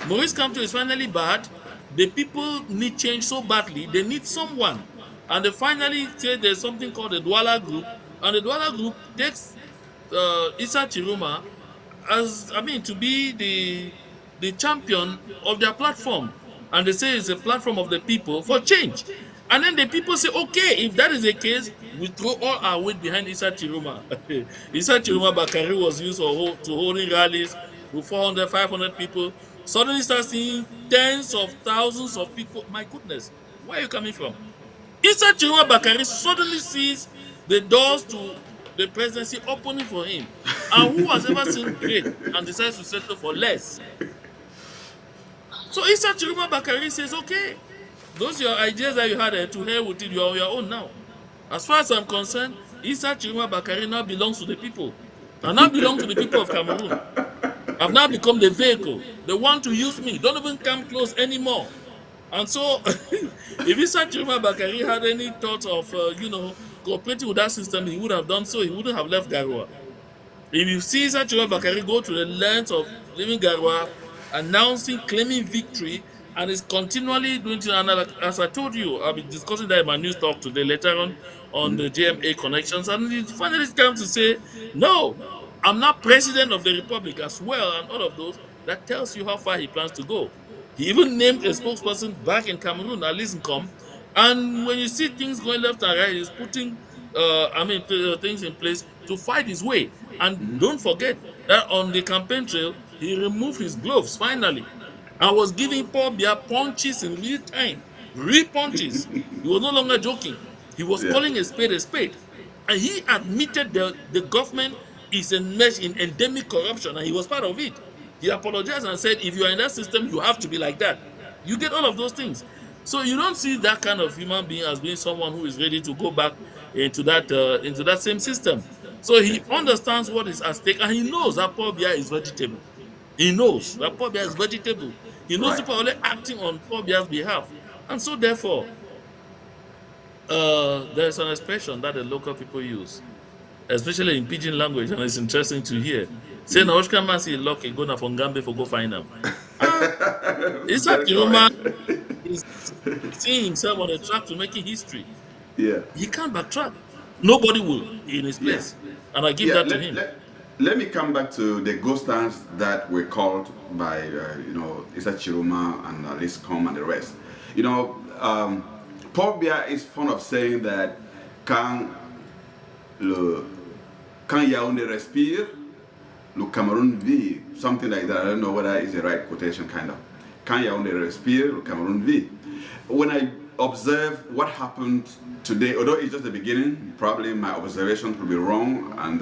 Maurice Kamto is finally bad. The people need change so badly, they need someone And they finally say there's something called the Douala Group, and the Douala Group takes Issa Chiroma as, I mean, to be the champion of their platform, and they say it's a platform of the people for change. And then the people say, okay, if that is the case, we throw all our weight behind Issa Chiroma. Issa Chiroma Bakari was used to holding rallies with 400, 500 people. Suddenly start seeing tens of thousands of people. My goodness, where are you coming from? Issa Chiroma Bakari suddenly sees the doors to the presidency opening for him. And who has ever seen great and decides to settle for less? So Issa Chiroma Bakari says, okay, those your ideas that you had to hell with it, you're on your own now. As far as I'm concerned, Issa Chiroma Bakari now belongs to the people. I now belong to the people of Cameroon. I've now become the vehicle. They want to use me. Don't even come close anymore. And so, if Issa Chiroma Bakari had any thought of, cooperating with that system, he would have done so. He wouldn't have left Garua. If you see Issa Chiroma Bakari go to the length of leaving Garua, announcing, claiming victory, and is continually doing it. And as I told you, I'll be discussing that in my news talk today, later on the JMA connections. And it finally comes to say, no, I'm not president of the republic as well, and all of those. That tells you how far he plans to go. He even named a spokesperson back in Cameroon, at least come. And when you see things going left and right, he's putting, things in place to fight his way. And don't forget that on the campaign trail, he removed his gloves finally and was giving Paul Biya punches in real time. Real punches. He was no longer joking. He was Yeah. calling a spade a spade. And he admitted the government is enmeshed in endemic corruption, and he was part of it. He apologized and said, if you are in that system, you have to be like that. You get all of those things. So you don't see that kind of human being as being someone who is ready to go back into that same system. So he understands what is at stake, and he knows that Paul Biya is vegetable. He knows that Paul Biya is vegetable. He knows Right. people are only acting on Paul Biya's behalf. And so therefore, there's an expression that the local people use, especially in pidgin language, and it's interesting to hear. Say na Oshka man see lucky go na from Gambe for go find them. Ah, Issa Very Chiroma correct. is seeing himself on the track to making history. Yeah. He can't backtrack. Nobody will in his Yeah. place. And I give Yeah. that to him. Let me come back to the ghost dance that were called by, Issa Chiroma and Alice Com and the rest. You know, Paul Biya is fond of saying that quand, le, quand Yaoundé respire, le Cameroun vit. Something like that. I don't know whether it's the right quotation, kind of. Quand Yaoundé respire, le Cameroun vit. When I observe what happened today, although it's just the beginning, probably my observation could be wrong, and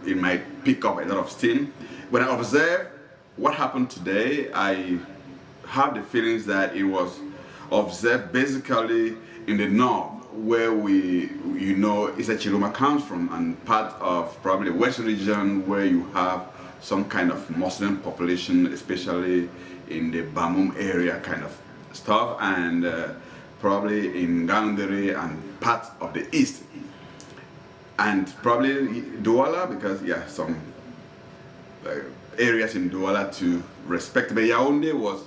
it might pick up a lot of steam. When I observe what happened today, I have the feelings that it was observed basically in the north, where Issa Chiroma comes from, and part of probably the west region where you have some kind of Muslim population, especially in the Bamum area kind of stuff, and probably in Gandere and part of the east. And probably Douala, because some areas in Douala to respect. But Yaoundé was,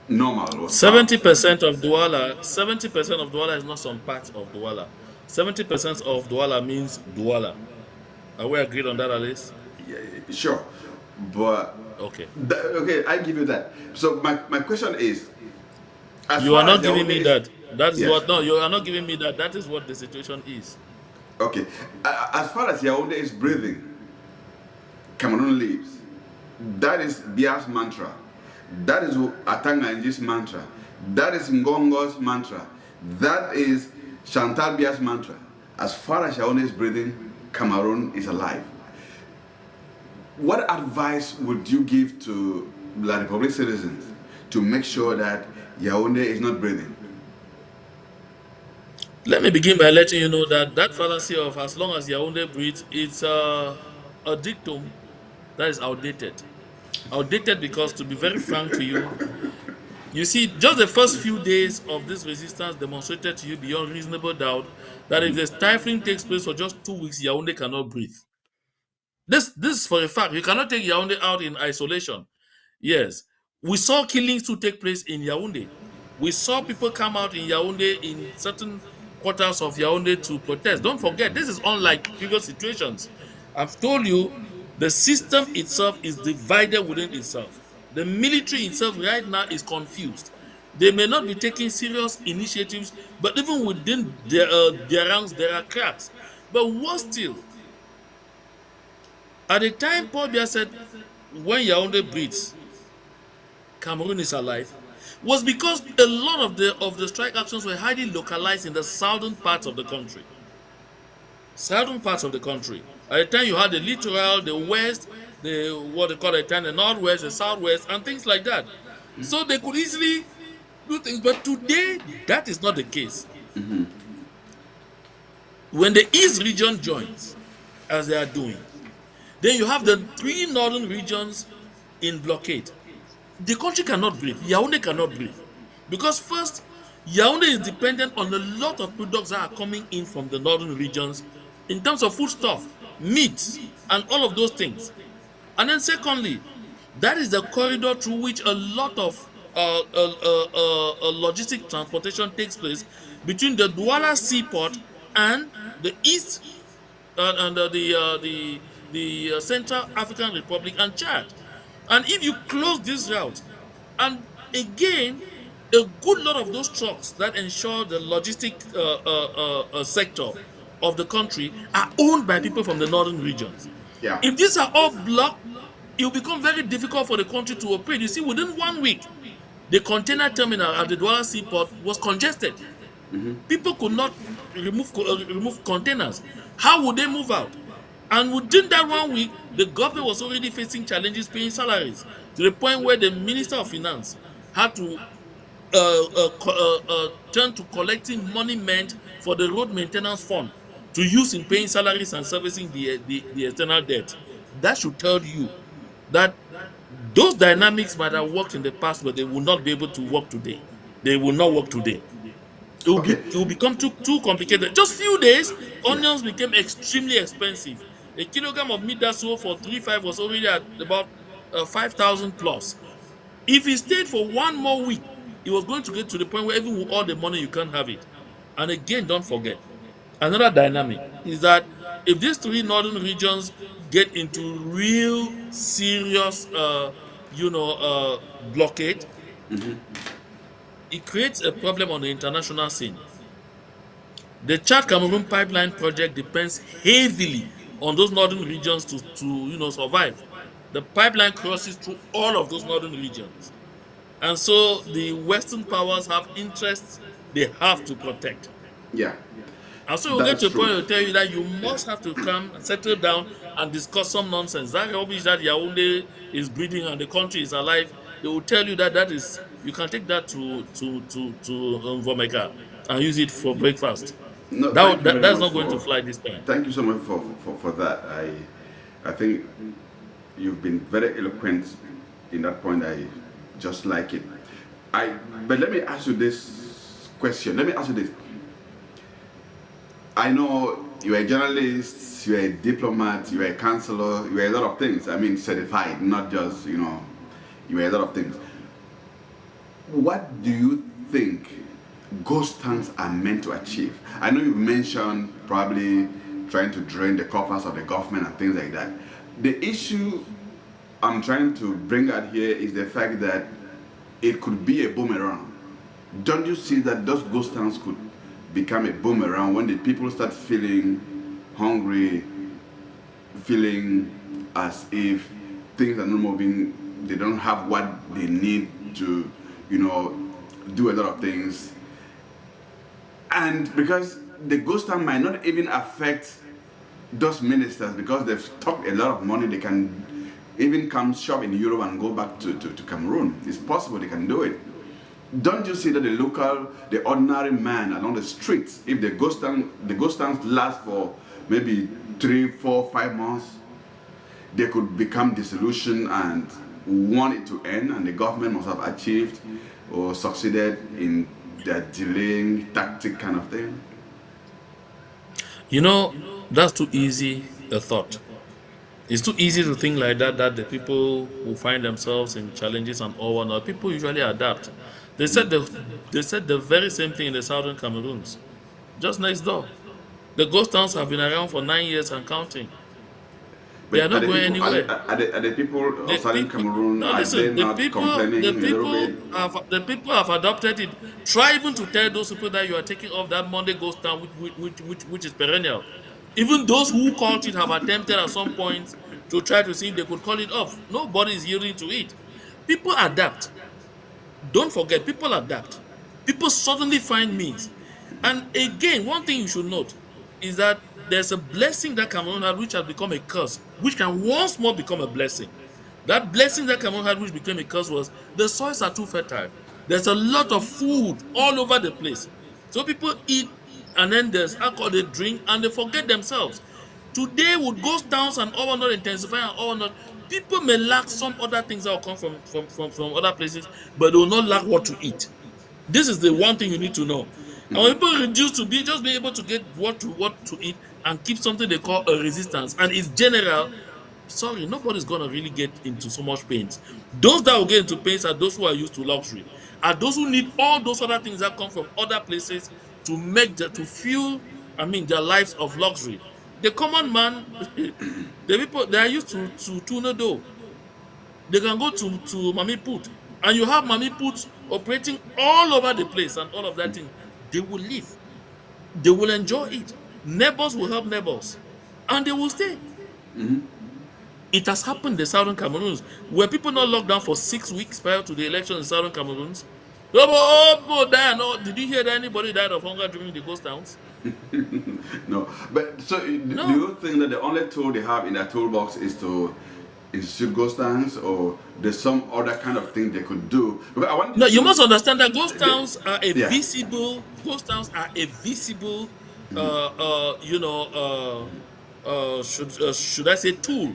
normal, was part. 70% of Douala, 70% of Douala is not some part of Douala. 70% of Douala means Douala. Are we agreed on that, Alice? Yeah, sure, but Okay. okay, I give you that. So my question is, as You are far as not giving Yaoundé me is, that. That is yes, what, no, you are not giving me that. That is what the situation is. okay, as far as Yaoundé is breathing, Cameroon lives. That is Bia's mantra. That is Atanganji's mantra. That is Ngongo's mantra. That is Chantal Bia's mantra. As far as Yaoundé is breathing, Cameroon is alive. What advice would you give to La Republic citizens to make sure that Yaoundé is not breathing? Let me begin by letting you know that that fallacy of as long as Yaoundé breathes, it's a dictum that is outdated. Outdated because, to be very frank to you, you see, just the first few days of this resistance demonstrated to you beyond reasonable doubt that if the stifling takes place for just 2 weeks, Yaoundé cannot breathe. This is for a fact. You cannot take Yaoundé out in isolation. Yes, we saw killings to take place in Yaoundé. We saw people come out in Yaoundé in certain quarters of Yaoundé to protest. Don't forget, this is unlike previous situations. I've told you the system itself is divided within itself. The military itself right now is confused. They may not be taking serious initiatives, but even within their ranks, there are cracks. But what still? At the time Paul Biya said, when Yaoundé breathes, Cameroon is alive, was because a lot of the strike actions were highly localized in the southern parts of the country. Southern parts of the country. At the time, you had the littoral, the west, the what they call at the time, the northwest, the southwest, and things like that. So they could easily do things. But today, that is not the case. When the East region joins, as they are doing, then you have the three northern regions in blockade. The country cannot breathe. Yaoundé cannot breathe. Because first, Yaoundé is dependent on a lot of products that are coming in from the northern regions in terms of foodstuff, meat, and all of those things. And then secondly, that is the corridor through which a lot of logistic transportation takes place between the Douala seaport and the east and the Central African Republic and Chad. And if you close this route, and again, a good lot of those trucks that ensure the logistic sector of the country are owned by people from the northern regions. Yeah. If these are all blocked, it will become very difficult for the country to operate. You see, within 1 week, the container terminal at the Douala seaport was congested. People could not remove containers. How would they move out? And within that 1 week, the government was already facing challenges paying salaries to the point where the Minister of Finance had to turn to collecting money meant for the road maintenance fund to use in paying salaries and servicing the external debt. That should tell you that those dynamics might have worked in the past, but they will not be able to work today. They will not work today. Okay. It will become too complicated. Just few days, Yeah. onions became extremely expensive. A kilogram of meat that sold for 3.5 was already at about 5,000 plus. If he stayed for 1 more week, he was going to get to the point where even with all the money, you can't have it. And again, don't forget, another dynamic is that if these three northern regions get into real serious, blockade, it creates a problem on the international scene. The Chad Cameroon pipeline project depends heavily on those northern regions to survive. The pipeline crosses through all of those northern regions. And so the Western powers have interests they have to protect. Yeah. And so we'll get That's to a point true. where tell you that you Yeah. must have to come and settle down and discuss some nonsense. That rubbish that Yaoundé is breathing and the country is alive, they will tell you that that is you can take that to Vomeka and use it for breakfast. No, thank you very That's much not going to for. fly this time. Thank you so much for that. I think you've been very eloquent in that point. I just like it. I but let me ask you this question. Let me ask you this. I know you're a journalist, you're a diplomat, you're a counselor, you're a lot of things. I mean, certified, not just you're a lot of things. What do you think ghost towns are meant to achieve? I know you mentioned probably trying to drain the coffers of the government and things like that. The issue I'm trying to bring out here is the fact that it could be a boomerang. Don't you see that those ghost towns could become a boomerang when the people start feeling hungry, feeling as if things are not moving, they don't have what they need to, you know, do a lot of things. And because the ghost town might not even affect those ministers because they've stopped a lot of money, they can even come shop in Europe and go back to Cameroon. It's possible they can do it. Don't you see that the ordinary man along the streets, if the ghost towns last for maybe 3, 4, 5 months, they could become disillusioned and want it to end, and the government must have achieved or succeeded in their delaying tactic kind of thing. You know, that's too easy a thought. It's too easy to think like that, that the people who find themselves in challenges and all whatnot, people usually adapt. They said the very same thing in the southern Cameroons, just next door. The ghost towns have been around for 9 years and counting. They are But are not the going people anywhere. are the people of The southern people, Cameroon, no, are they listen. The not people, the complaining a little people bit? have the people have adopted it. Try even to tell those people that you are taking off that Monday ghost town, which is perennial. Even those who called it have attempted at some point to try to see if they could call it off. Nobody is yielding to it. People adapt. Don't forget, people adapt. People suddenly find means. And again, one thing you should note is that there's a blessing that Cameroon had which has become a curse, which can once more become a blessing. That blessing that Cameroon had which became a curse was the soils are too fertile. There's a lot of food all over the place. So people eat and then there's alcohol they drink and they forget themselves. Today with ghost towns and all not intensifying and all not, people may lack some other things that will come from other places, but they will not lack what to eat. This is the one thing you need to know. And when people reduce to be just being able to get what to eat and keep something they call a resistance, and it's general. Sorry, nobody's gonna really get into so much pains. Those that will get into pains are those who are used to luxury, are those who need all those other things that come from other places to fuel. I mean, their lives of luxury. The common man, the people they are used to tuna dough. They can go to Mami Put, and you have Mami Put operating all over the place and all of that thing. They will live. They will enjoy it. Neighbors will help neighbors, and they will stay. It has happened in the Southern Cameroons. Were people not locked down for 6 weeks prior to the election in Southern Cameroons? Oh, died. No, did you hear that anybody died of hunger during the ghost towns? No, but so do No. you think that the only tool they have in their toolbox is to institute ghost stands, or there's some other kind of thing they could do? Because I want No, you you to, must understand that the, yeah. ghost towns are a visible, should I say tool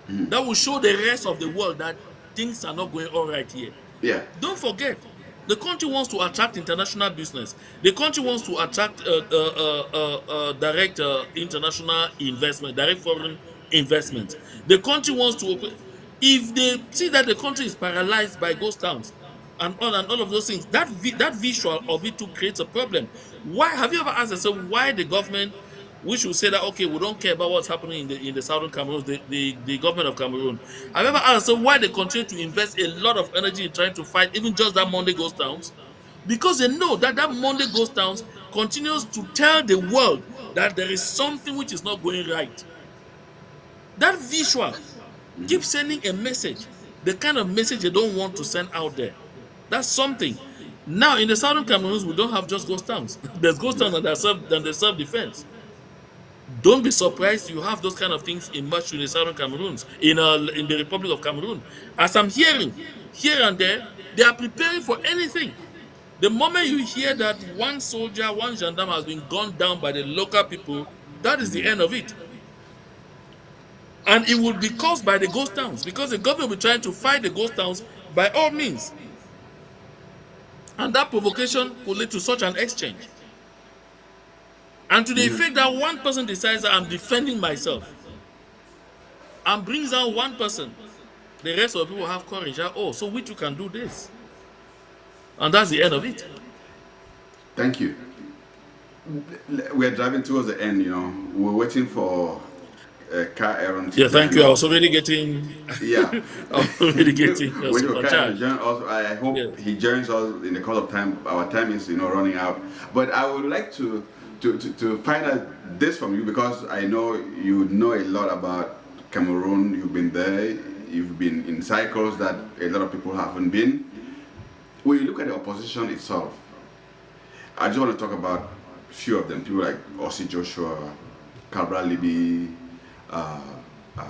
that will show the rest of the world that things are not going all right here. Yeah. Don't forget, the country wants to attract international business. The country wants to attract direct international investment, direct foreign investment. The country wants to open. If they see that the country is paralyzed by ghost towns and all of those things, that visual of it to create a problem. Why have you ever asked yourself why the government, we should say that okay, we don't care about what's happening in the southern Cameroon, the government of Cameroon. Have you ever asked yourself why they continue to invest a lot of energy in trying to fight even just that Monday ghost towns? Because they know that that Monday ghost towns continues to tell the world that there is something which is not going right. That visual keeps sending a message, the kind of message they don't want to send out there. That's something. Now in the southern Cameroons, we don't have just ghost towns. There's ghost towns that they serve defense. Don't be surprised you have those kind of things emerge in the southern Cameroons, in the Republic of Cameroon. As I'm hearing here and there, they are preparing for anything. The moment you hear that one soldier, one gendarme has been gunned down by the local people, that is the end of it. And it will be caused by the ghost towns because the government will be trying to fight the ghost towns by all means. And that provocation could lead to such an exchange. And to the effect that one person decides that I'm defending myself and brings out one person, the rest of the people have courage. Oh, so we too can do this. And that's the end of it. Thank you. We're driving towards the end. We're waiting for a car Aaron to Yeah, thank join you. I was us. already getting, Yeah. I was already getting Waiting for Car Aaron to supercharged. join us. I Yeah. hope he joins us in the course of time. Our time is running out. But I would like to find out this from you, because I know you know a lot about Cameroon. You've been there. You've been in cycles that a lot of people haven't been. When you look at the opposition itself, I just want to talk about a few of them. People like Ossie Joshua, Cabral Libby, uh, uh,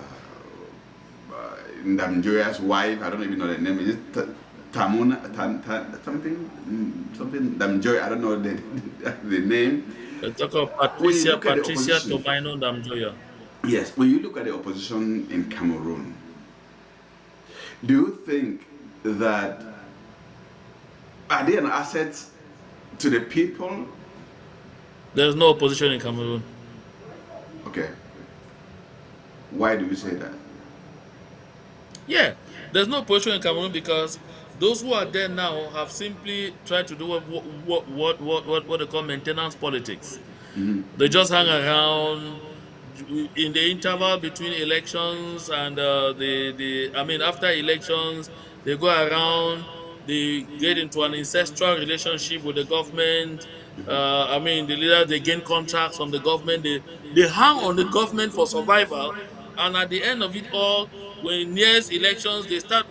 Ndamjoya's wife. I don't even know the name. Is it Tamuna? Something Ndamjoya. I don't know the name. Talk of When you look at the Patricia opposition, Tomaino Damjoya. yes, when you look at the opposition in Cameroon, do you think that are they an asset to the people? There's no opposition in Cameroon. Okay. Why do you say that? Yeah, there's no opposition in Cameroon because those who are there now have simply tried to do what they call maintenance politics. They just hang around in the interval between elections and the I mean after elections they go around, they get into an ancestral relationship with the government. I mean the leaders they gain contracts from the government. They hang on the government for survival, and at the end of it all, when nears elections, they start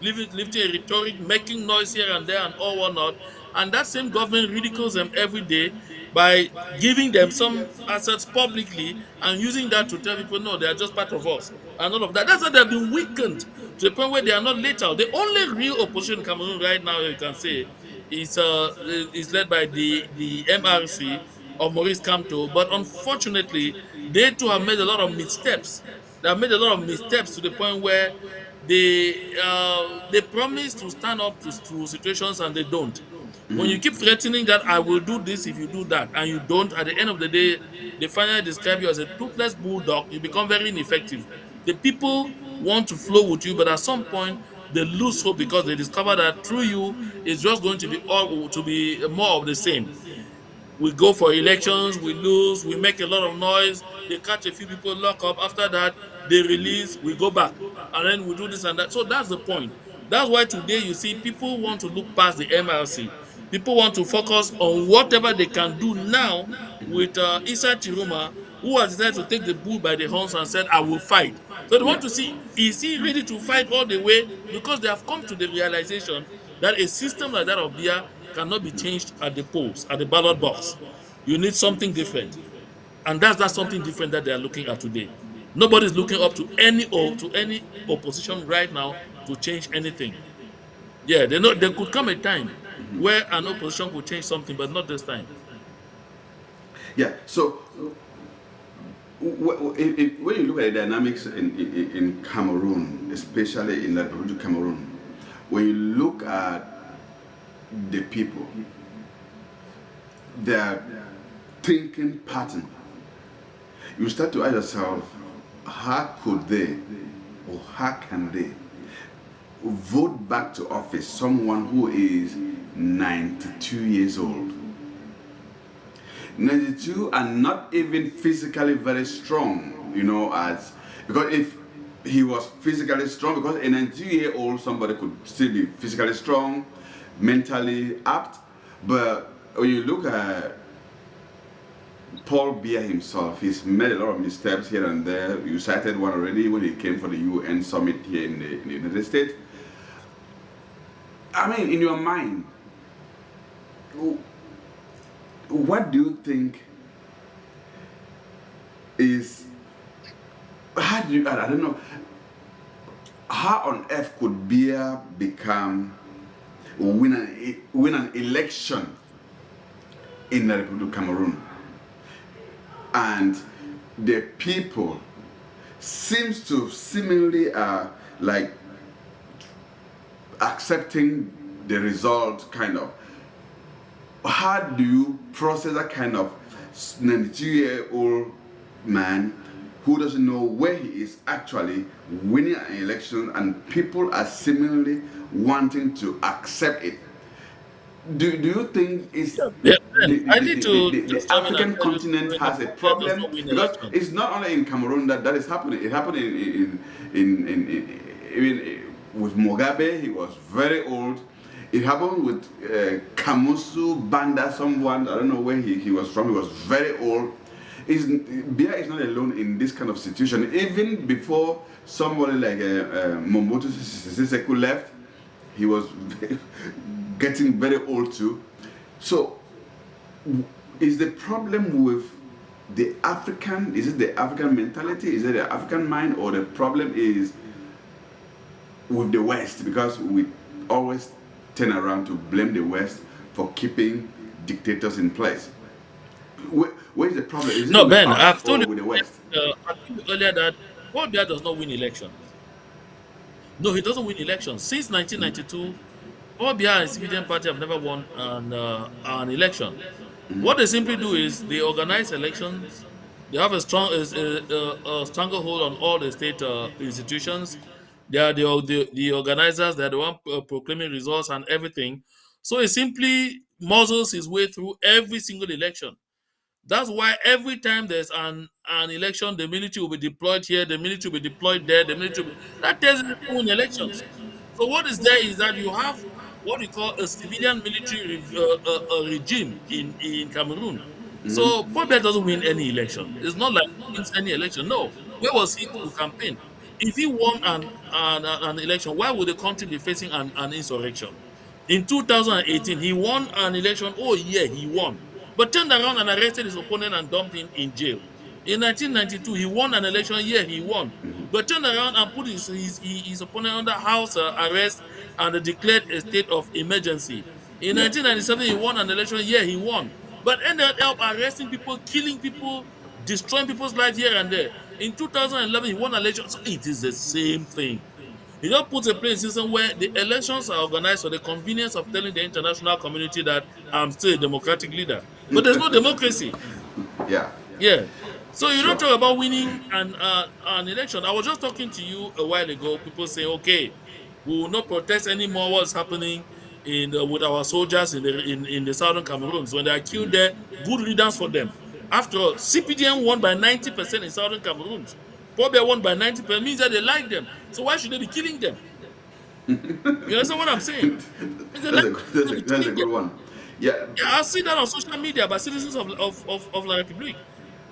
lifting a rhetoric, making noise here and there and all whatnot. And that same government ridicules them every day by giving them some assets publicly and using that to tell people, no, they are just part of us and all of that. That's why they've been weakened to the point where they are not lethal. The only real opposition in Cameroon right now, you can say, is led by the MRC of Maurice Kamto. But unfortunately, they too have made a lot of missteps. They have made a lot of missteps to the point where they promise to stand up to situations and they don't. When you keep threatening that I will do this if you do that, and you don't, at the end of the day, they finally describe you as a toothless bulldog. You become very ineffective. The people want to flow with you, but at some point they lose hope because they discover that through you it's just going to be all to be more of the same. We go for elections, we lose, we make a lot of noise, they catch a few people, lock up. After that, they release, we go back, and then we do this and that. So that's the point. That's why today you see people want to look past the MRC. People want to focus on whatever they can do now with Issa Chiroma, who has decided to take the bull by the horns and said, I will fight. So they want Yeah. to see, is he ready to fight all the way? Because they have come to the realization that a system like that of Biya cannot be changed at the polls, at the ballot box. You need something different. And that's that something different that they are looking at today. Nobody's looking up to any opposition right now to change anything. Yeah, they know there could come a time where an opposition could change something, but not this time. Yeah. So when you look at the dynamics in Cameroon, especially in the Republic of Cameroon, when you look at the people, their thinking pattern, you start to ask yourself, how could they or how can they vote back to office someone who is 92 years old? 92 and not even physically very strong, as because if he was physically strong, because a 92-year-old somebody could still be physically strong, mentally apt, but when you look at Paul Biya himself, he's made a lot of missteps here and there. You cited one already when he came for the UN summit here in the United States. I mean, in your mind, what do you think is, how do you, I don't know, how on earth could Biya win an election in the Republic of Cameroon, and the people seems to seemingly like accepting the result, kind of. How do you process that kind of 92-year-old man who doesn't know where he is actually winning an election, and people are seemingly wanting to accept it? Do you think it's Yeah, Ben, I need to the just chime in and African tell you continent something has a about Biya does problem? not win Because elections. it's not only in Cameroon that is happening. It happened even with Mugabe. He was very old. It happened with Kamusu Banda, someone, I don't know where he was from. He was very old. Biya is not alone in this kind of situation. Even before somebody like Mobutu Sese Seko left, he was getting very old too. So, is the problem with the African? Is it the African mentality? Is it the African mind, or the problem is with the West? Because we always turn around to blame the West for keeping dictators in place. Where is the problem? Is it No, with Ben, us I've told or you, with the West? I told you earlier that Paul Biya does not win elections. No, he doesn't win elections. Since 1992, Paul Biya and Civilian Party have never won an election. What they simply do is they organize elections. They have a stronghold on all the state institutions. They are the organizers. They are the one proclaiming results and everything. So he simply muzzles his way through every single election. That's why every time there's an election, the military will be deployed here, the military will be deployed there, the military will be, that tells you who win elections. So what is there is that you have what we call a civilian military regime in Cameroon. So Paul Biya doesn't win any election. It's not like he wins any election. No. Where was he to campaign? If he won an election, why would the country be facing an insurrection? In 2018, he won an election. Oh, yeah, he won. But turned around and arrested his opponent and dumped him in jail. In 1992, he won an election. Yeah, he won. But turned around and put his opponent under house arrest and declared a state of emergency. In Yeah. 1997, he won an election. Yeah, he won. But ended up arresting people, killing people, destroying people's lives here and there. In 2011, he won an election. So it is the same thing. He just puts a plain system where the elections are organized for the convenience of telling the international community that I'm still a democratic leader. But there's no democracy. Yeah. Yeah. So you don't Sure. talk about winning an election. I was just talking to you a while ago. People say, okay, we will not protest anymore. What's happening with our soldiers in the southern Cameroons when they are killed there? Good riddance for them. After all, CPDM won by 90% in southern Cameroons. Probably won by 90% means that they like them. So why should they be killing them? You understand what I'm saying? If they like them, they should be That's a killing them. good one. Yeah. Yeah, I see that on social media by citizens of La Republique.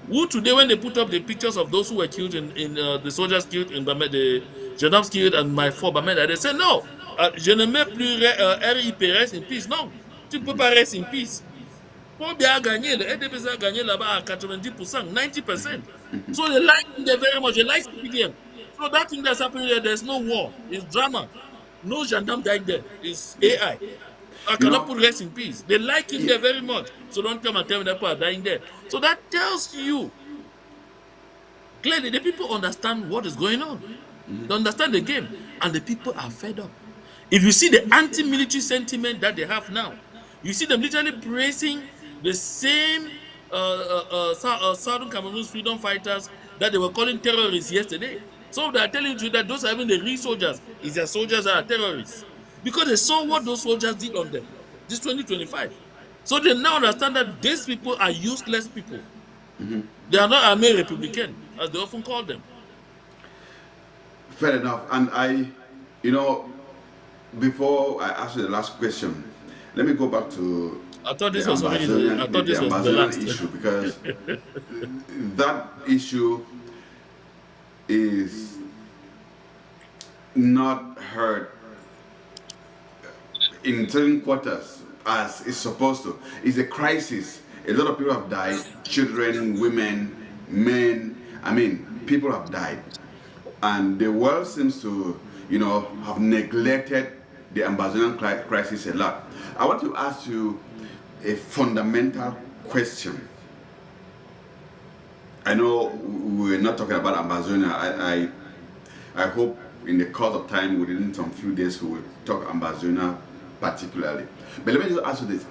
Who today, when they put up the pictures of those who were killed in the soldiers killed in Bamenda, the gendarmes killed and my four Bamenda, they said no, je ne mets plus RIP, rest in peace. Non, tu ne peux pas rest in peace. Paul Biya a gagné, le RDPC a gagné là-bas à 90%, 90%. So they like him there very much. They like CPDM. So that thing that's happening there, there's no war. It's drama. No gendarme died there. It's AI. I You cannot know, put rest in peace. They like him yeah, there very much. So don't come and tell me that people are dying there. So that tells you clearly the people understand what is going on. They understand the game. And the people are fed up. If you see the anti-military sentiment that they have now, you see them literally praising the same Southern Cameroon's freedom fighters that they were calling terrorists yesterday. So they are telling you that those are even the real soldiers. It's their soldiers that are terrorists. Because they saw what those soldiers did on them. This 2025. So they now understand that these people are useless people. They are not armée républicaine, as they often call them. fair enough. And you know, before I ask you the last question, let me go back to I thought the this was already I Ambazonian, thought the this was the Ambazonian last. issue, because that issue is not heard in certain quarters as it's supposed to. It's a crisis. A lot of people have died, children, women, men. I mean, people have died. And the world seems to, have neglected the Ambazonian crisis a lot. I want to ask you a fundamental question. I know we're not talking about Ambazonia. I hope in the course of time, within some few days, we will talk Ambazonia particularly. But let me just ask you this.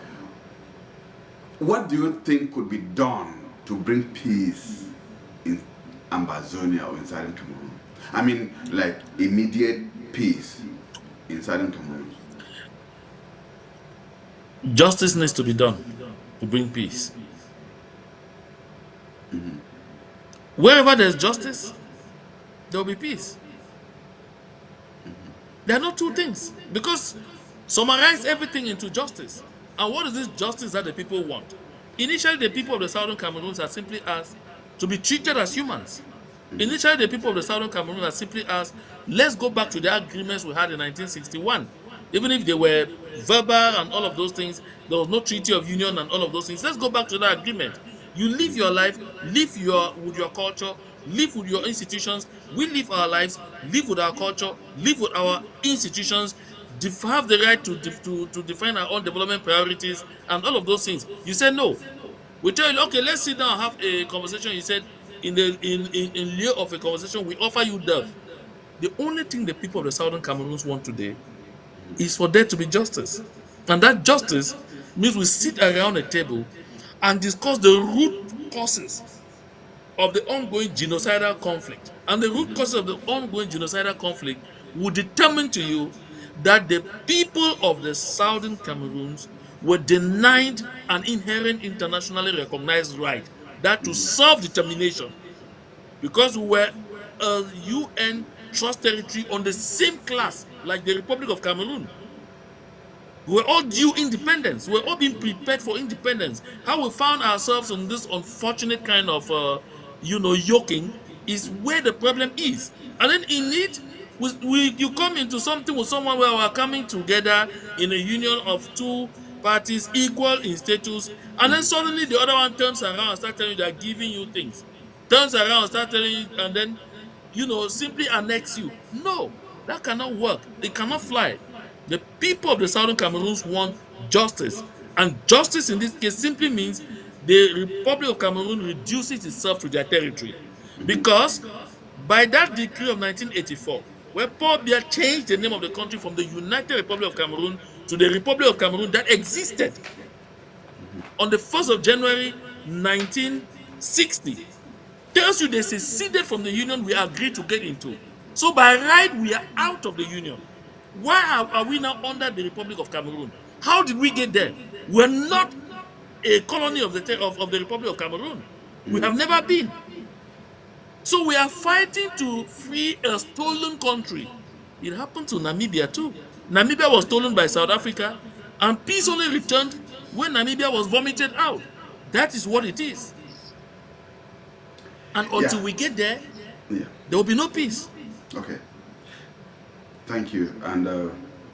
What do you think could be done to bring peace in Ambazonia or in southern Cameroon? I mean, like immediate peace in southern Cameroon. Justice needs to be done to bring peace. Wherever there's justice, there will be peace. There are not two things because summarize everything into justice. And what is this justice that the people want? Initially, the people of the southern Cameroons are simply asked to be treated as humans. Initially, the people of the southern Cameroon are simply asked, let's go back to the agreements we had in 1961. Even if they were verbal and all of those things, there was no Treaty of Union and all of those things. Let's go back to that agreement. You live your life, live with your culture, live with your institutions. We live our lives, live with our culture, live with our institutions, have the right to define our own development priorities and all of those things. You said no. We tell you, okay, let's sit down and have a conversation. You said, in lieu of a conversation, we offer you death. The only thing the people of the southern Cameroons want today is for there to be justice. And that justice means we sit around a table and discuss the root causes of the ongoing genocidal conflict. And the root causes of the ongoing genocidal conflict will determine to you that the people of the southern Cameroons were denied an inherent internationally recognized right, that to self-determination, because we were a UN trust territory on the same class like the Republic of Cameroon. We're all due independence. We're all being prepared for independence. How we found ourselves in this unfortunate kind of, yoking is where the problem is. And then in it, you come into something with someone where we're coming together in a union of two parties equal in status, and then suddenly the other one turns around and starts telling you they're giving you things. Turns around and starts telling you, and then, simply annex you. No, that cannot work. It cannot fly. The people of the Southern Cameroons want justice. And justice in this case simply means the Republic of Cameroon reduces itself to their territory. Because by that decree of 1984, where Paul Biya changed the name of the country from the United Republic of Cameroon to the Republic of Cameroon that existed on the 1st of January 1960, tells you they seceded from the union we agreed to get into. So by right, we are out of the union. Why are we now under the Republic of Cameroon? How did we get there? We're not a colony of the Republic of Cameroon. We have never been. So we are fighting to free a stolen country. It happened to Namibia too. Namibia was stolen by South Africa, and peace only returned when Namibia was vomited out. That is what it is. And until Yeah. we get there, Yeah. there will be no peace. Okay. Thank you. And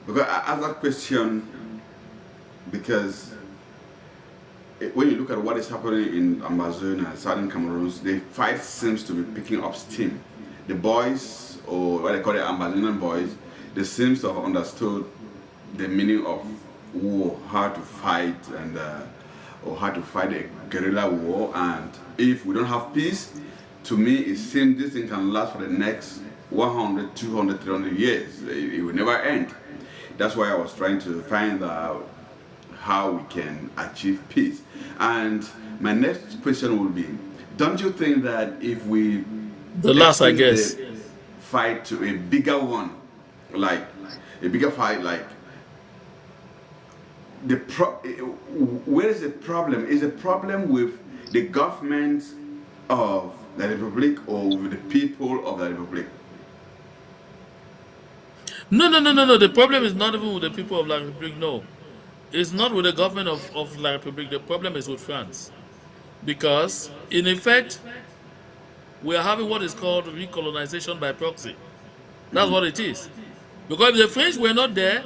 because I asked that question because when you look at what is happening in Amazonia and southern Cameroons, the fight seems to be picking up steam. The boys, or what they call the Ambazonian boys, they seem to have understood the meaning of war, how to fight, and or how to fight a guerrilla war. And if we don't have peace, to me, it seems this thing can last for the next 100, 200, 300 years. It will never end. That's why I was trying to find out how we can achieve peace. And my next question will be, don't you think that if we The last, I extend guess. the fight to a bigger one, like a bigger fight, like where is the problem? Is the problem with the government of the Republic or with the people of the Republic? No. The problem is not even with the people of La République. No. It's not with the government of La République. The problem is with France. Because, in effect, we are having what is called recolonization by proxy. That's what it is. Because if the French were not there,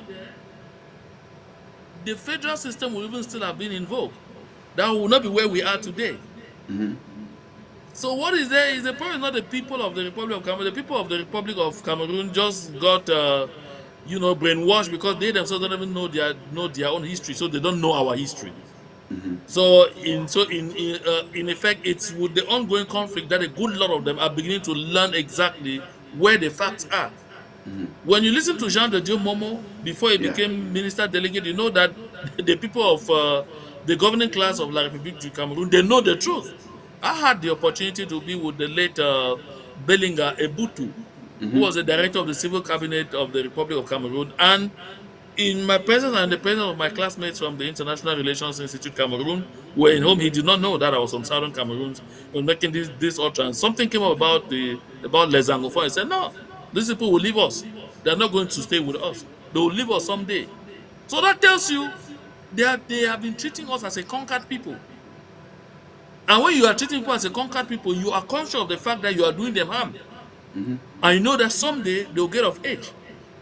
the federal system would even still have been invoked. That would not be where we are today. So what is there is the problem is not the people of the Republic of Cameroon. The people of the Republic of Cameroon just got brainwashed because they themselves don't even know their own history, so they don't know our history. So in effect, it's with the ongoing conflict that a good lot of them are beginning to learn exactly where the facts are. When you listen to Jean de Dieu Momo before he Yeah. became minister delegate, you know that the people of the governing class of La République du Cameroun, they know the truth. I had the opportunity to be with the late Belinga Ebutu, who was the director of the civil cabinet of the Republic of Cameroon, and in my presence and the presence of my classmates from the International Relations Institute Cameroon, were in home, he did not know that I was from Southern Cameroons when making this utterance. Something came up about Les Anglophones. He said, no, these people will leave us. They're not going to stay with us. They will leave us someday. So that tells you they have been treating us as a conquered people. And when you are treating people as a conquered people, you are conscious of the fact that you are doing them harm. And you know that someday they'll get of age.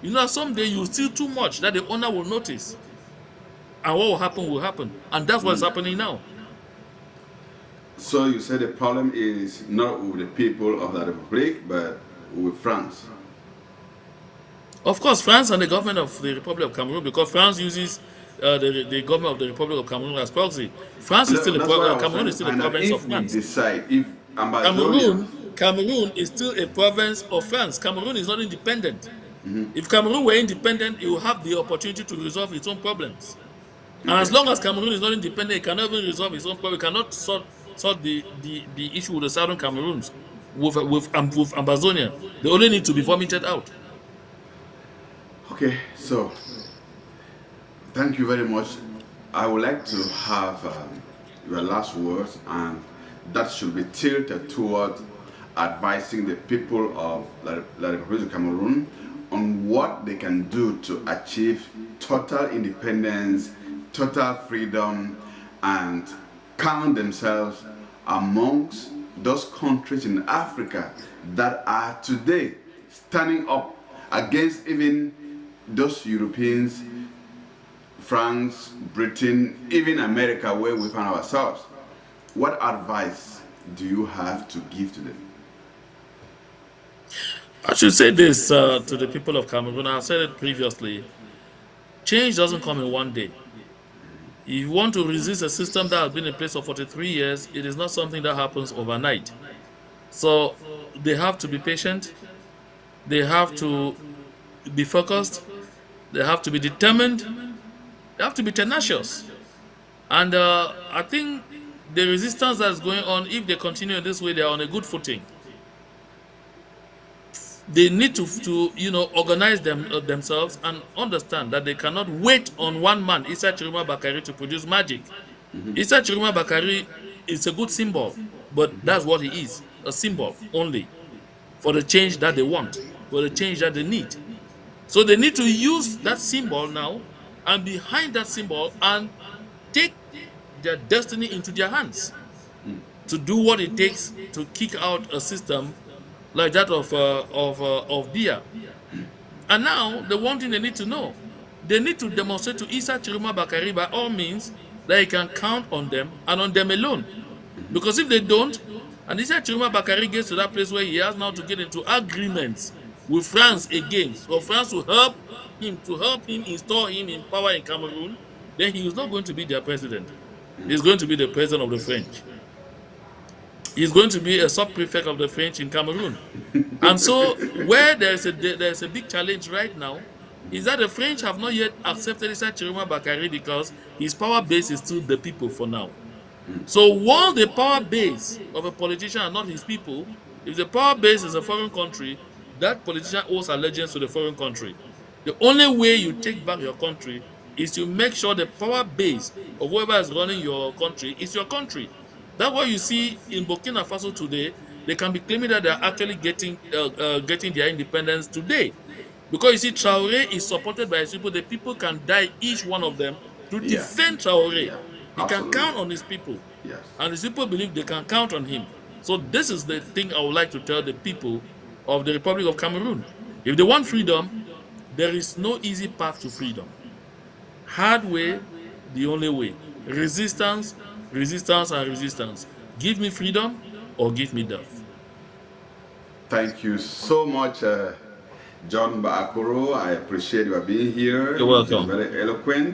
You know that someday you steal too much that the owner will notice. And what will happen. And that's what's happening now. So you said the problem is not with the people of the Republic, but with France. Of course, France and the government of the Republic of Cameroon, because France uses the government of the Republic of Cameroon as proxy. France is still That's why I was Cameroon trying is to still a find out province of if we France. decide, if Ambazonians. Cameroon is still a province of France. Cameroon is not independent. If Cameroon were independent, it will have the opportunity to resolve its own problems. And as long as Cameroon is not independent, it cannot even resolve its own problem. It cannot sort the issue with the southern Cameroons with Ambazonia. They only need to be vomited out. Okay, so thank you very much. I would like to have your last words, and that should be tilted toward advising the people of the Republic of Cameroon on what they can do to achieve total independence, total freedom, and count themselves amongst those countries in Africa that are today standing up against even those Europeans, France, Britain, even America, where we find ourselves. What advice do you have to give to them? I should say this to the people of Cameroon. I've said it previously. Change doesn't come in one day. If you want to resist a system that has been in place for 43 years, it is not something that happens overnight. So they have to be patient. They have to be focused. They have to be determined. They have to be tenacious. And I think the resistance that's going on, if they continue in this way, they are on a good footing. They need to organize themselves and understand that they cannot wait on one man, Issa Chiroma Bakari, to produce magic. Issa Chiroma Bakari is a good symbol, but that's what he is, a symbol only for the change that they want, for the change that they need. So they need to use that symbol now and behind that symbol and take their destiny into their hands to do what it takes to kick out a system like that of Biya. And now the one thing they need to know, they need to demonstrate to Issa Chiroma Bakari by all means that he can count on them and on them alone. Because if they don't, and Issa Chiroma Bakari gets to that place where he has now to get into agreements with France again, for France to help him install him in power in Cameroon, then he is not going to be their president. He's going to be the president of the French. He's going to be a sub-prefect of the French in Cameroon. And so where there's a big challenge right now is that the French have not yet accepted Issa Chiroma Bakari because his power base is still the people for now. So while the power base of a politician are not his people, if the power base is a foreign country, that politician owes allegiance to the foreign country. The only way you take back your country is to make sure the power base of whoever is running your country is your country. That's what you see in Burkina Faso today. They can be claiming that they are actually getting their independence today. Because you see, Traoré is supported by his people. The people can die, each one of them, to Yeah. defend Traoré. Yeah. He can Absolutely. count on his people. Yes. And his people believe they can count on him. So this is the thing I would like to tell the people of the Republic of Cameroon. If they want freedom, there is no easy path to freedom. Hard way, the only way. Resistance, resistance, and resistance. Give me freedom or give me death. Thank you so much, John Baakoro. I appreciate you being here. You're welcome. You're very eloquent.